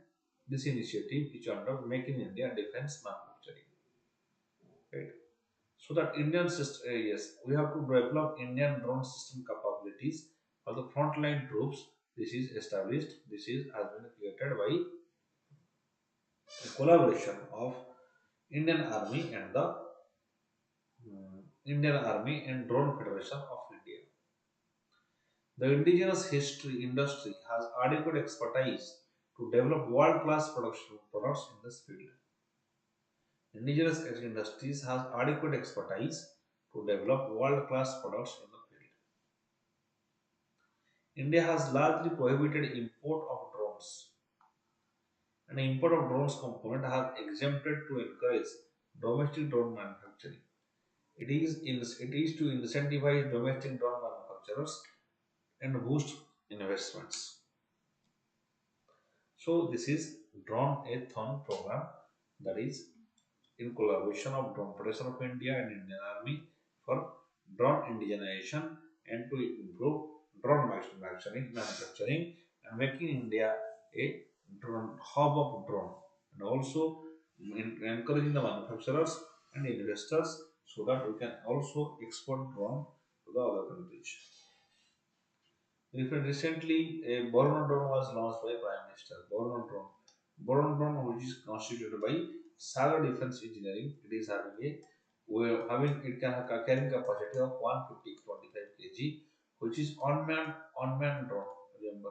this initiative is under Make in India defense manufacturing. Right? So that Indian system, yes, we have to develop Indian drone system capabilities for the frontline troops. This is established. This is has been created by the collaboration of Indian Army and the Indian Army and Drone Federation of India. The indigenous history industry has adequate expertise to develop world-class production products in this field. Indigenous industries has adequate expertise to develop world-class products in the field. India has largely prohibited import of drones, and the import of drones component has exempted to encourage domestic drone manufacturing. It is to incentivize domestic drone manufacturers and boost investments. So this is Drone a Thon program, that is in collaboration of Drone Federation of India and Indian Army for drone indigenization and to improve drone manufacturing and making India a drone hub of drone, and also encouraging the manufacturers and investors so that we can also export drone to the other countries. Recently, a Borno drone was launched by Prime Minister. Borno drone, which is constituted by Saga Defense Engineering, it is it can have a carrying capacity of 150 25 kg, which is unmanned drone. Remember,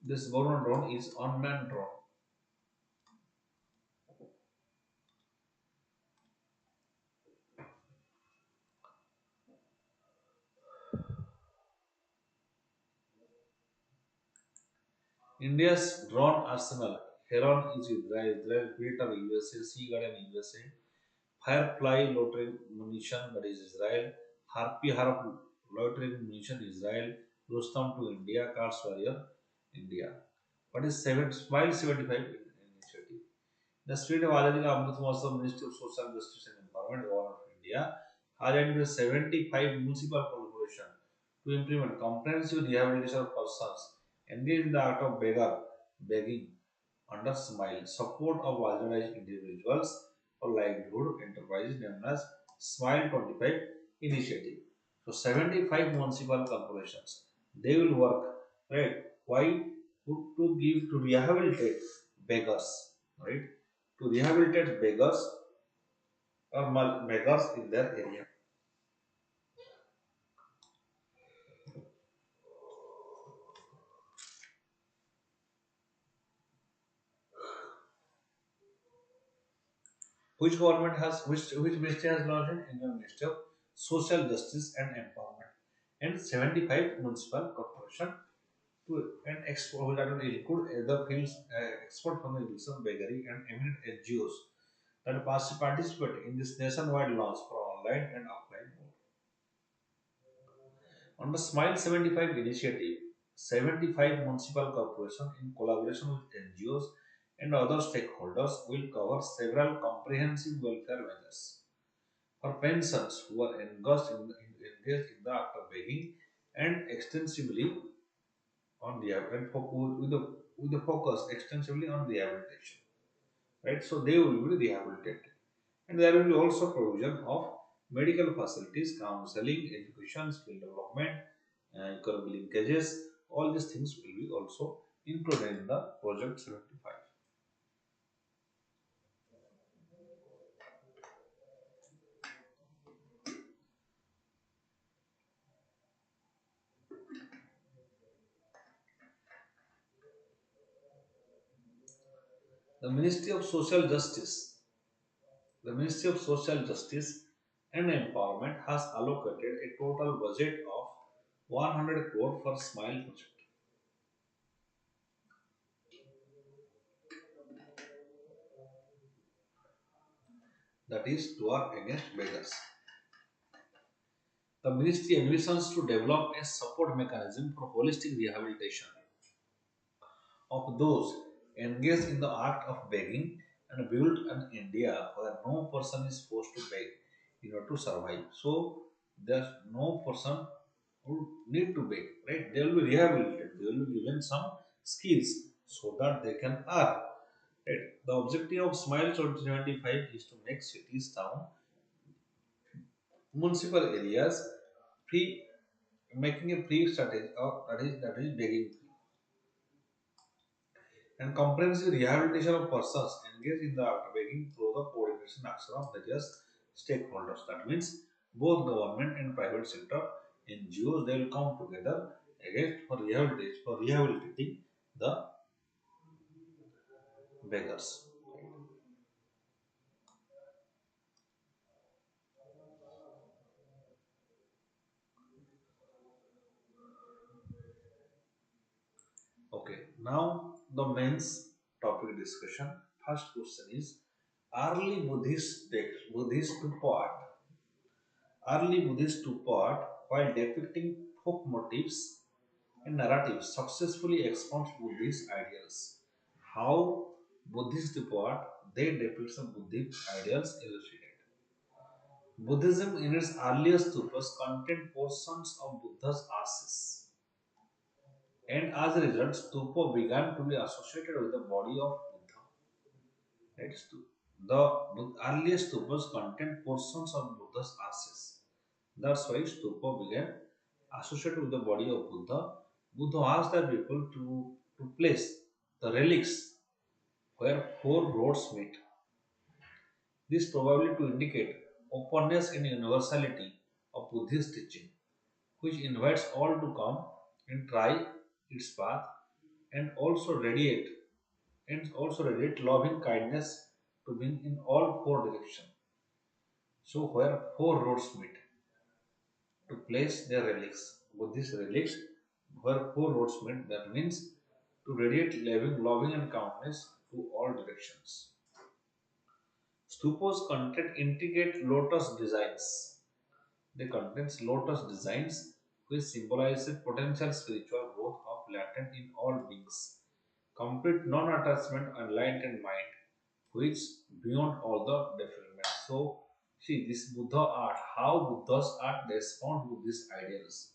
this Borno drone is unmanned drone. India's drone arsenal. Heron is Israel, Predator USA, Sea Guardian USA, Firefly loitering munition, that is Israel. Harpy Harp loitering munition, Israel. Rustam to India. Cars Warrior, India. What is Smile 75 initiative? The spirit of Azadi Ka Amrit Mahotsav, Ministry of Social Justice and Empowerment, Government of India, has identified 75 municipal corporations to implement comprehensive rehabilitation of persons engaged in the act of begging under SMILE, support of marginalized individuals for livelihood enterprise known as SMILE 25 initiative. So 75 municipal corporations, they will work, right? Why? To rehabilitate beggars, right? To rehabilitate beggars or beggars in their area. Which ministry has launched it? Indian Ministry of Social Justice and Empowerment, and 75 municipal corporation to and export that will include other fields export from the illicit beggary and eminent NGOs that participate in this nationwide launch for online and offline mode. On the Smile 75 initiative, 75 municipal corporations in collaboration with NGOs and other stakeholders will cover several comprehensive welfare measures for pensions who are engaged in the act of begging and extensively on with the focus extensively on rehabilitation. Right, so they will be rehabilitated, and there will be also provision of medical facilities, counseling, education, skill development, economic linkages. All these things will be also included in the project 75. The Ministry of Social Justice, the Ministry of Social Justice and Empowerment has allocated a total budget of 100 crore for Smile project, that is to work against beggars. The ministry envisions to develop a support mechanism for holistic rehabilitation of those engaged in the act of begging and build an India where no person is forced to beg in order to survive. So there's no person who need to beg, right? They will be rehabilitated. They will be given some skills so that they can earn. Right? The objective of Smile 2025 is to make cities, town, municipal areas free, making a free strategy of that is begging free and comprehensive rehabilitation of persons engaged in the act of begging through the coordination action of various stakeholders. That means both government and private sector NGOs, they will come together against for rehabilitating the beggars. Okay, now the men's topic discussion. First question is early Buddhist text, Buddhist part. Early Buddhist part, while depicting folk motifs and narratives, successfully expounds Buddhist ideals. How Buddhist part they depict some Buddhist ideals illustrated. Buddhism in its earliest stupas contained portions of Buddha's ashes, and as a result, stupa began to be associated with the body of Buddha. Right? The earliest stupas contained portions of Buddha's ashes. That's why stupa began associated with the body of Buddha. Buddha asked the people to place the relics where four roads meet. This probably to indicate openness and universality of Buddhist teaching, which invites all to come and try its path and also radiate loving kindness to being in all four directions. So where four roads meet to place their relics, Buddhist relics, where four roads meet, that means to radiate loving and kindness to all directions. Stupas contain intricate lotus designs. They contain lotus designs which symbolize potential spiritual growth of latent in all beings. Complete non-attachment, enlightened mind, which beyond all the defilement. So, see this Buddha art, how Buddha's art respond to these ideals.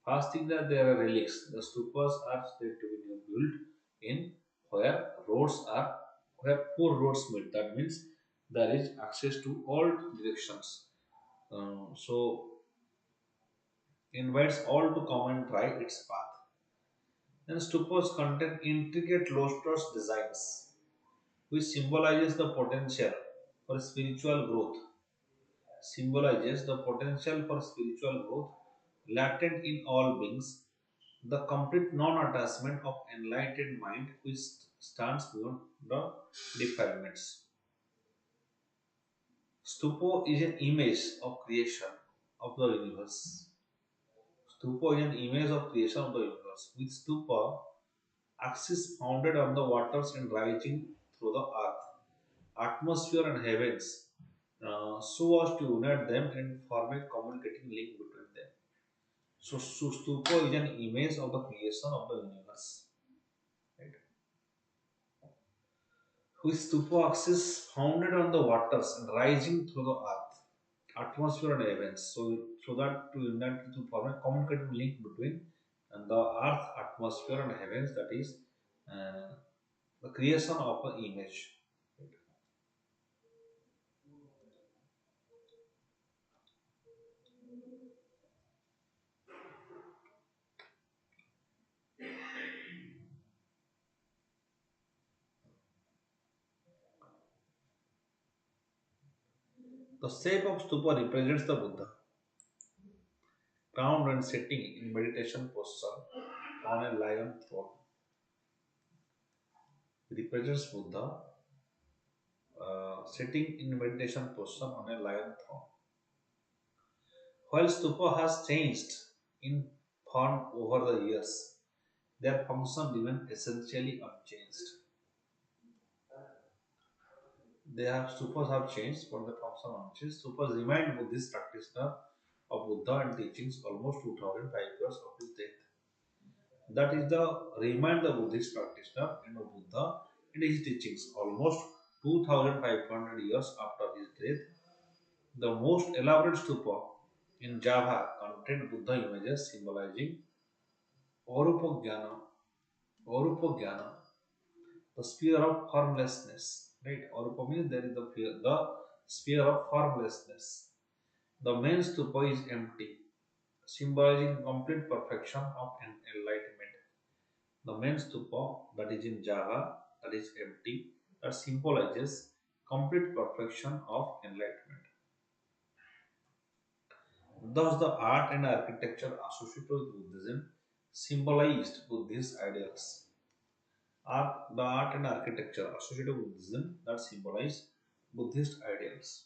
First thing that there are relics. The stupas are said to be built in where roads are where four roads meet. That means there is access to all directions. So invites all to come and try its path. Then stupas contain intricate lotus designs, which symbolizes the potential for spiritual growth. Symbolizes the potential for spiritual growth latent in all beings, the complete non-attachment of enlightened mind which stands beyond the defilements. Stupo is an image of creation of the universe. Stupa is an image of creation of the universe, with stupa axis founded on the waters and rising through the earth, atmosphere and heavens, so as to unite them and form a communicating link between them. So stupa is an image of the creation of the universe, right? Which stupa axis founded on the waters and rising through the earth, atmosphere and heavens. So that to unite to form a communicative link between the earth, atmosphere and heavens. That is uh, the creation of an image. The shape of stupa represents the Buddha, crowned and sitting in meditation posture on a lion throne. Represents Buddha sitting in meditation posture on a lion throne. While stupa has changed in form over the years, their function remains essentially unchanged. They have stupas have changed, but the function unchanged. Stupas remind Buddhist practitioner of Buddha and teachings almost 2005 years of his death. That is the remind the Buddhist practitioner and of Buddha and his teachings almost 2500 years after his death. The most elaborate stupa in Java contained Buddha images symbolizing Orupajnana, Orupajnana, the sphere of formlessness. Right? Arupa means there is the sphere of formlessness. The main stupa is empty, symbolizing complete perfection of enlightenment. The main stupa that is in Java, that is empty, that symbolizes complete perfection of enlightenment. Thus, the art and architecture associated with Buddhism symbolized Buddhist ideals. The art and architecture associated with Buddhism that symbolize Buddhist ideals.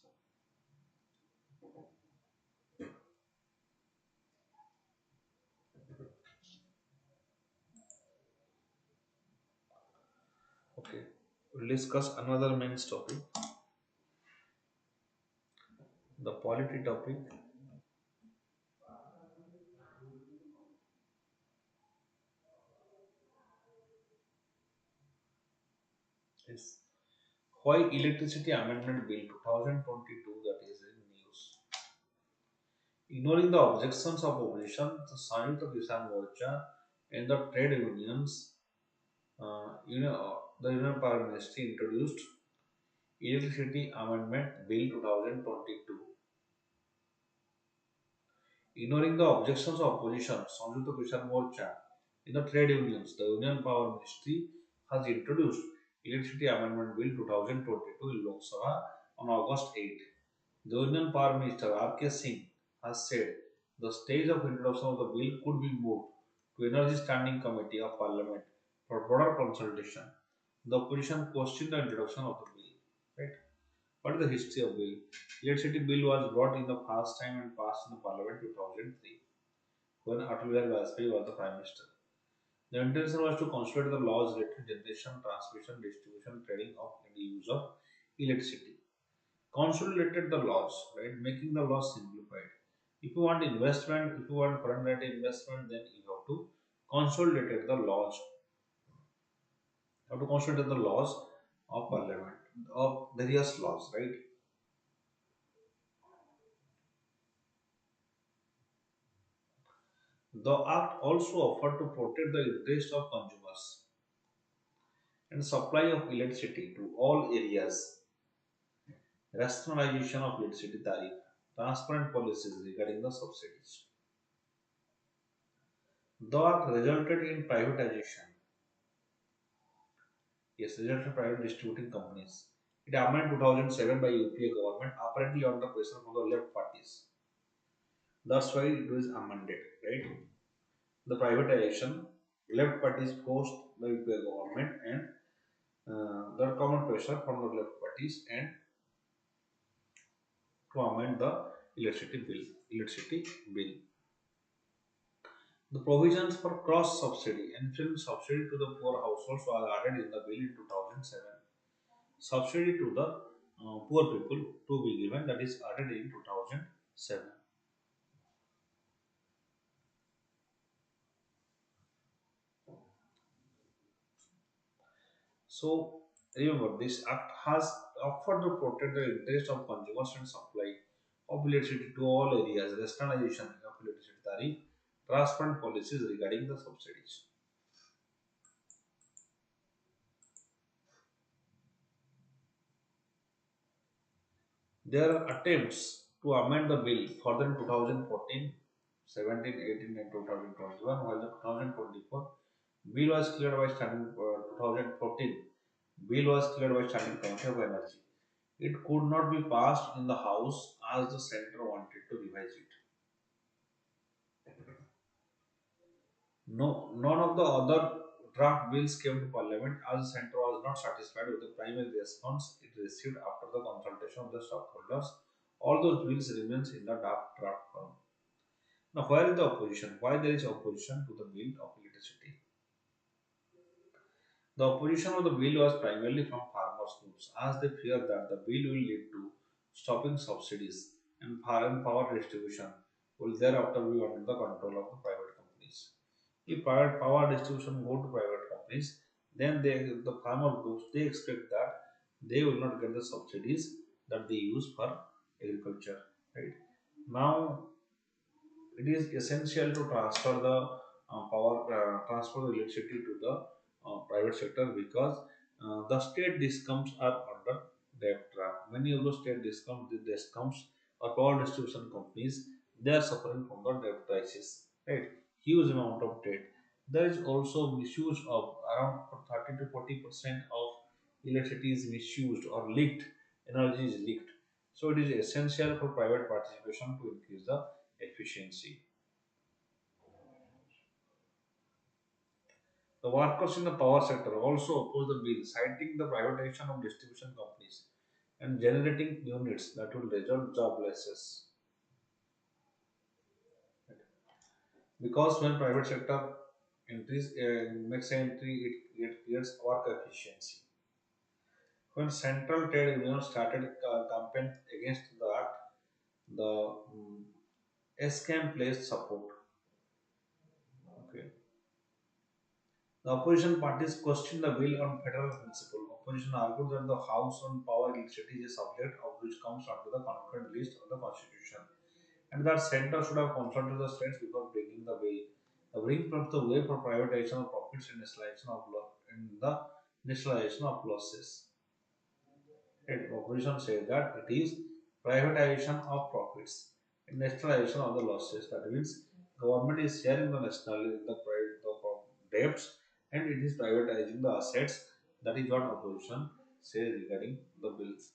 Okay, we'll discuss another main topic, the polity topic is why Electricity Amendment Bill 2022 that is in news. Ignoring the objections of opposition, the Sanjukta Kisan Morcha and the trade unions, the Union Power Ministry introduced Electricity Amendment Bill 2022. Ignoring the objections of opposition, Sanjukta Kisan Morcha in the trade unions, the Union Power Ministry has introduced Electricity Amendment Bill 2022 in Lok Sabha on August 8. The Union Power Minister R.K. Singh has said the stage of introduction of the bill could be moved to Energy Standing Committee of Parliament for broader consultation. The opposition questioned the introduction of the bill. Right? What is the history of bill? Electricity bill was brought in the first time and passed in the Parliament 2003 when Atal Bihari Vajpayee was the Prime Minister. The intention was to consolidate the laws related to generation, transmission, distribution, trading of and use of electricity. Consolidated the laws, right? Making the laws simplified. If you want investment, if you want foreign direct investment, then you have to consolidate the laws. You have to consolidate the laws of parliament, of various laws, right? The act also offered to protect the interest of consumers and supply of electricity to all areas, rationalization of electricity tariff, transparent policies regarding the subsidies. The act resulted in privatization. Yes, resulted in private distributing companies. It amended 2007 by UPA government, apparently under pressure from the left parties. That's why it was amended, right? The privatization, left parties forced the UPA government and the common pressure from the left parties and to amend the electricity bill. Electricity bill. The provisions for cross subsidy and film subsidy to the poor households were added in the bill in 2007. Subsidy to the poor people to be given, that is added in 2007. So remember, this act has offered to protect the interest of consumers and supply of electricity to all areas, rationalization of electricity tariff, transparent policies regarding the subsidies. There are attempts to amend the bill further in 2014, 17, 18, and 2021, while the 2024 bill was cleared by standing 2014 bill was cleared by standing committee of energy. It could not be passed in the house as the center wanted to revise it. No, none of the other draft bills came to Parliament as the centre was not satisfied with the primary response it received after the consultation of the stockholders. All those bills remains in the draft form. Now, where is the opposition? Why there is opposition to the bill of electricity? The opposition of the bill was primarily from farmers groups, as they fear that the bill will lead to stopping subsidies and foreign power distribution will thereafter be under the control of the private companies. If private power distribution go to private companies, then the farmer groups they expect that they will not get the subsidies that they use for agriculture. Right now, it is essential to transfer the transfer the electricity to the private sector because the state discoms are under debt trap. Many of the state discoms or power distribution companies they are suffering from the debt crisis. Right, huge amount of debt. There is also misuse of around 30 to 40% of electricity is misused or leaked. Energy is leaked. So it is essential for private participation to increase the efficiency. The workers in the power sector also oppose the bill, citing the privatization of distribution companies and generating units that will result joblessness. Because when private sector entries makes an entry, it creates work efficiency. When central trade union started campaign against the act, the SCAM placed support. Okay. The opposition parties questioned the bill on federal principle. Opposition argued that the House on Power Electricity is a subject of which comes under the concurrent list of the Constitution, and that centre should have consulted the states before bringing the bill. The bill paves the way for privatization of profits and nationalization of losses. And opposition says that it is privatization of profits and nationalization of the losses. That means government is sharing the debts and it is privatizing the assets. That is what opposition says regarding the bills.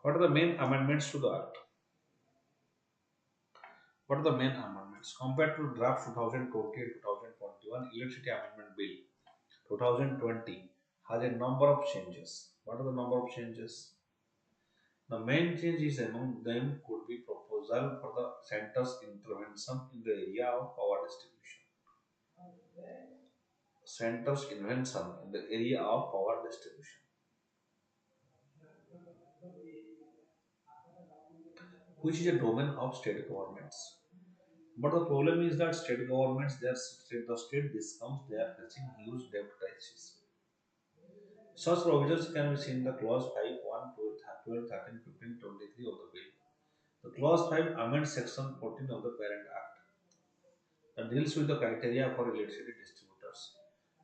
What are the main amendments to the act? What are the main amendments? Compared to draft 2020 and 2021 Electricity Amendment Bill 2020 has a number of changes. What are the number of changes? The main changes among them could be proposal for the center's intervention in the area of power distribution. Center's invention in the area of power distribution, which is a domain of state governments. But the problem is that state governments, the state discounts, they are facing huge debt crisis. Such provisions can be seen in the clause 5, 1, 12, 13, 15, 23 of the bill. The clause 5 amends section 14 of the Parent Act that deals with the criteria for electricity distributors.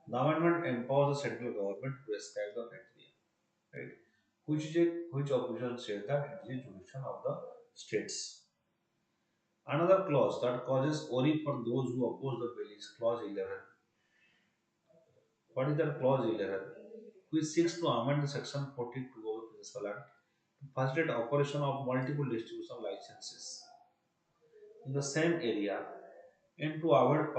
The amendment empowers the central government to prescribe the criteria, right? Which opposition says that it is jurisdiction of the states. Another clause that causes worry for those who oppose the bill is clause 11. What is that clause 11? Which seeks to amend the section 42 of the Principal Act to facilitate operation of multiple distribution licenses in the same area and to avoid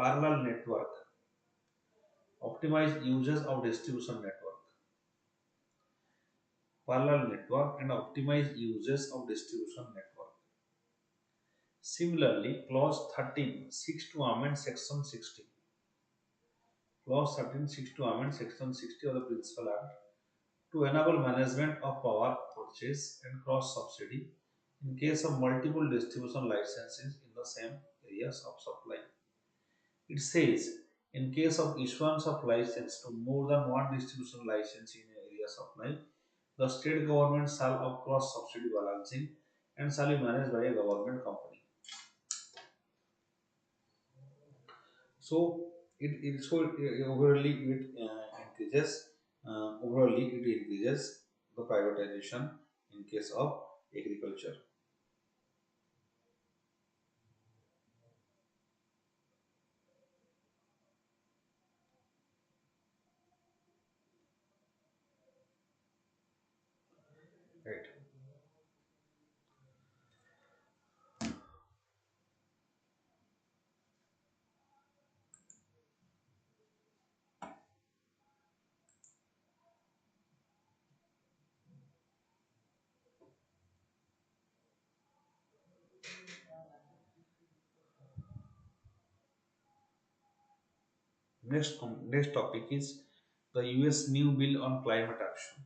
optimize uses of parallel network and optimize uses of distribution network. Similarly, clause 13 seeks to amend section 60. Clause 13 seeks to amend section 60 of the Principal Act to enable management of power purchase and cross subsidy in case of multiple distribution licenses in the same areas of supply. It says, in case of issuance of license to more than one distribution license in an area supply, the state government shall have cross subsidy balancing and shall be managed by a government company. So overally it increases the privatization in case of agriculture. Right. Next topic is the US new bill on climate action.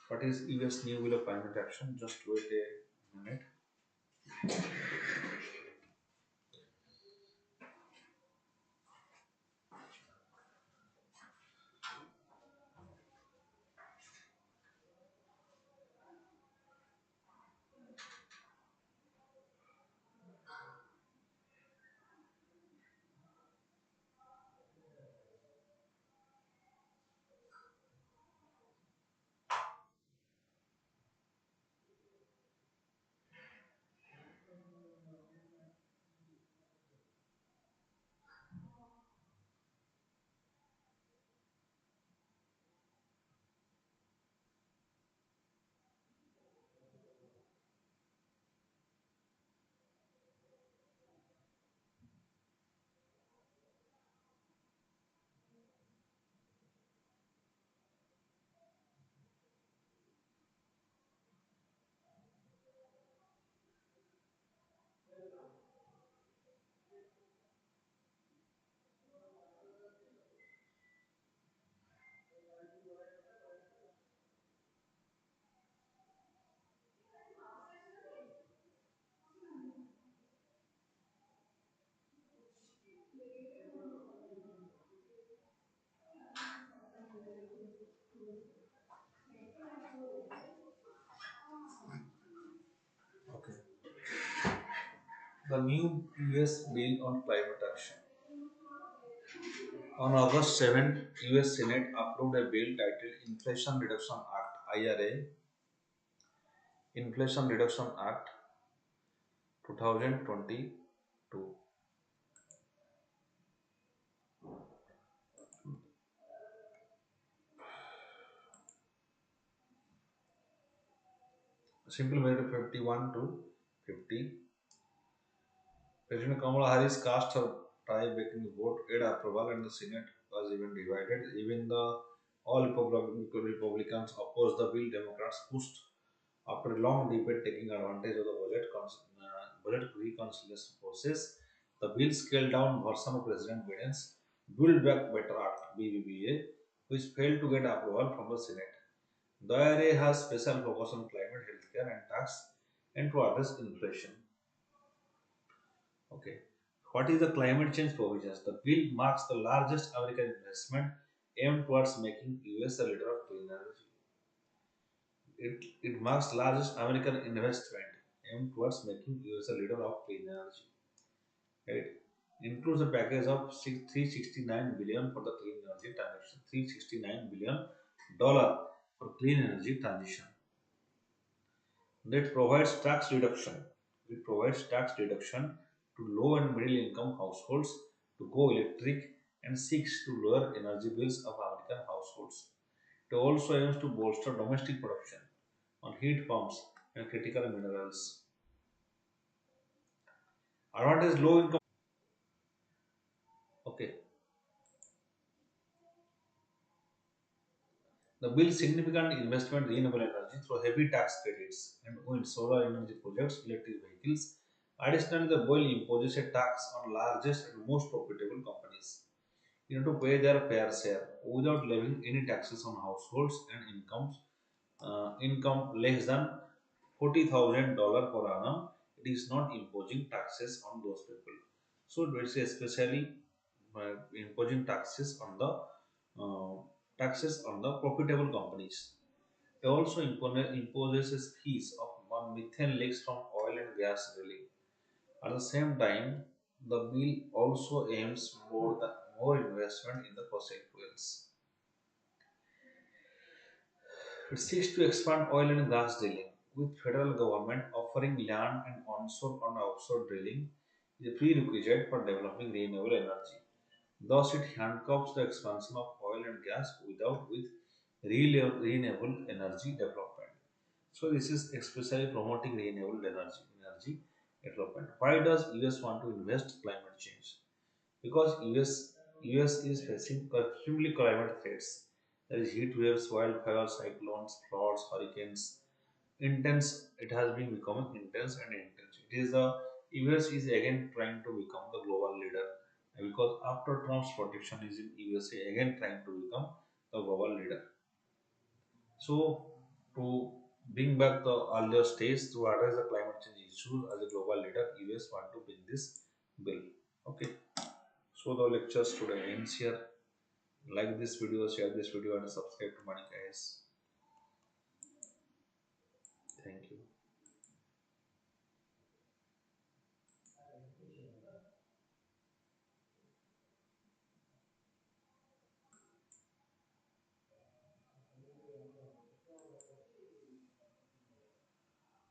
What is US new bill of climate action? Just wait a minute. Okay. The new US bill on climate action. On August 7th, US Senate approved a bill titled Inflation Reduction Act IRA, Inflation Reduction Act 2022. Simple majority 51 to 50. President Kamala Harris cast her tie-breaking vote, aid approval, and the Senate was even divided. Even the all Republicans opposed the bill. Democrats pushed after a long debate, taking advantage of the budget reconciliation process. The bill scaled down version of President Biden's Build Back Better Act (BBBA), which failed to get approval from the Senate. The IRA has special focus on climate, healthcare, and tax, and to address inflation. Okay. What is the climate change provisions? The bill marks the largest American investment aimed towards making US a leader of clean energy. It marks the largest American investment aimed towards making US a leader of clean energy. Right? Includes a package of 369 billion for the clean energy transition. 369 billion dollar for clean energy transition. That provides tax reduction. It provides tax reduction to low and middle income households to go electric and seeks to lower energy bills of American households. It also aims to bolster domestic production on heat pumps and critical minerals. Advantage low income. Okay. The bill significant investment in renewable energy through heavy tax credits and wind solar energy projects, electric vehicles. Additionally, the bill imposes a tax on largest and most profitable companies. You know, to pay their fair share without levying any taxes on households and income less than $40,000 per annum, it is not imposing taxes on those people. So it is especially imposing uh, taxes on the profitable companies. It also imposes fees of methane leaks from oil and gas drilling. At the same time, the bill also aims for the more investment in the fossil fuels. It seeks to expand oil and gas drilling, with federal government offering land and onshore and offshore drilling is a prerequisite for developing renewable energy. Thus, it handcuffs the expansion of oil and gas with renewable energy development. So, this is especially promoting renewable energy development. Why does US want to invest climate change? Because US is facing extremely climate threats. There is heat waves, wildfires, cyclones, floods, hurricanes. Intense. It has been becoming intense and intense. It is the US is again trying to become the global leader because after Trump's protection is in USA again trying to become the global leader. So to bring back the earlier stage to address the climate change issues as a global leader, US want to bring this bill. Okay. So the lectures today ends here. Like this video, share this video, and subscribe to VANIK-IAS. Thank you.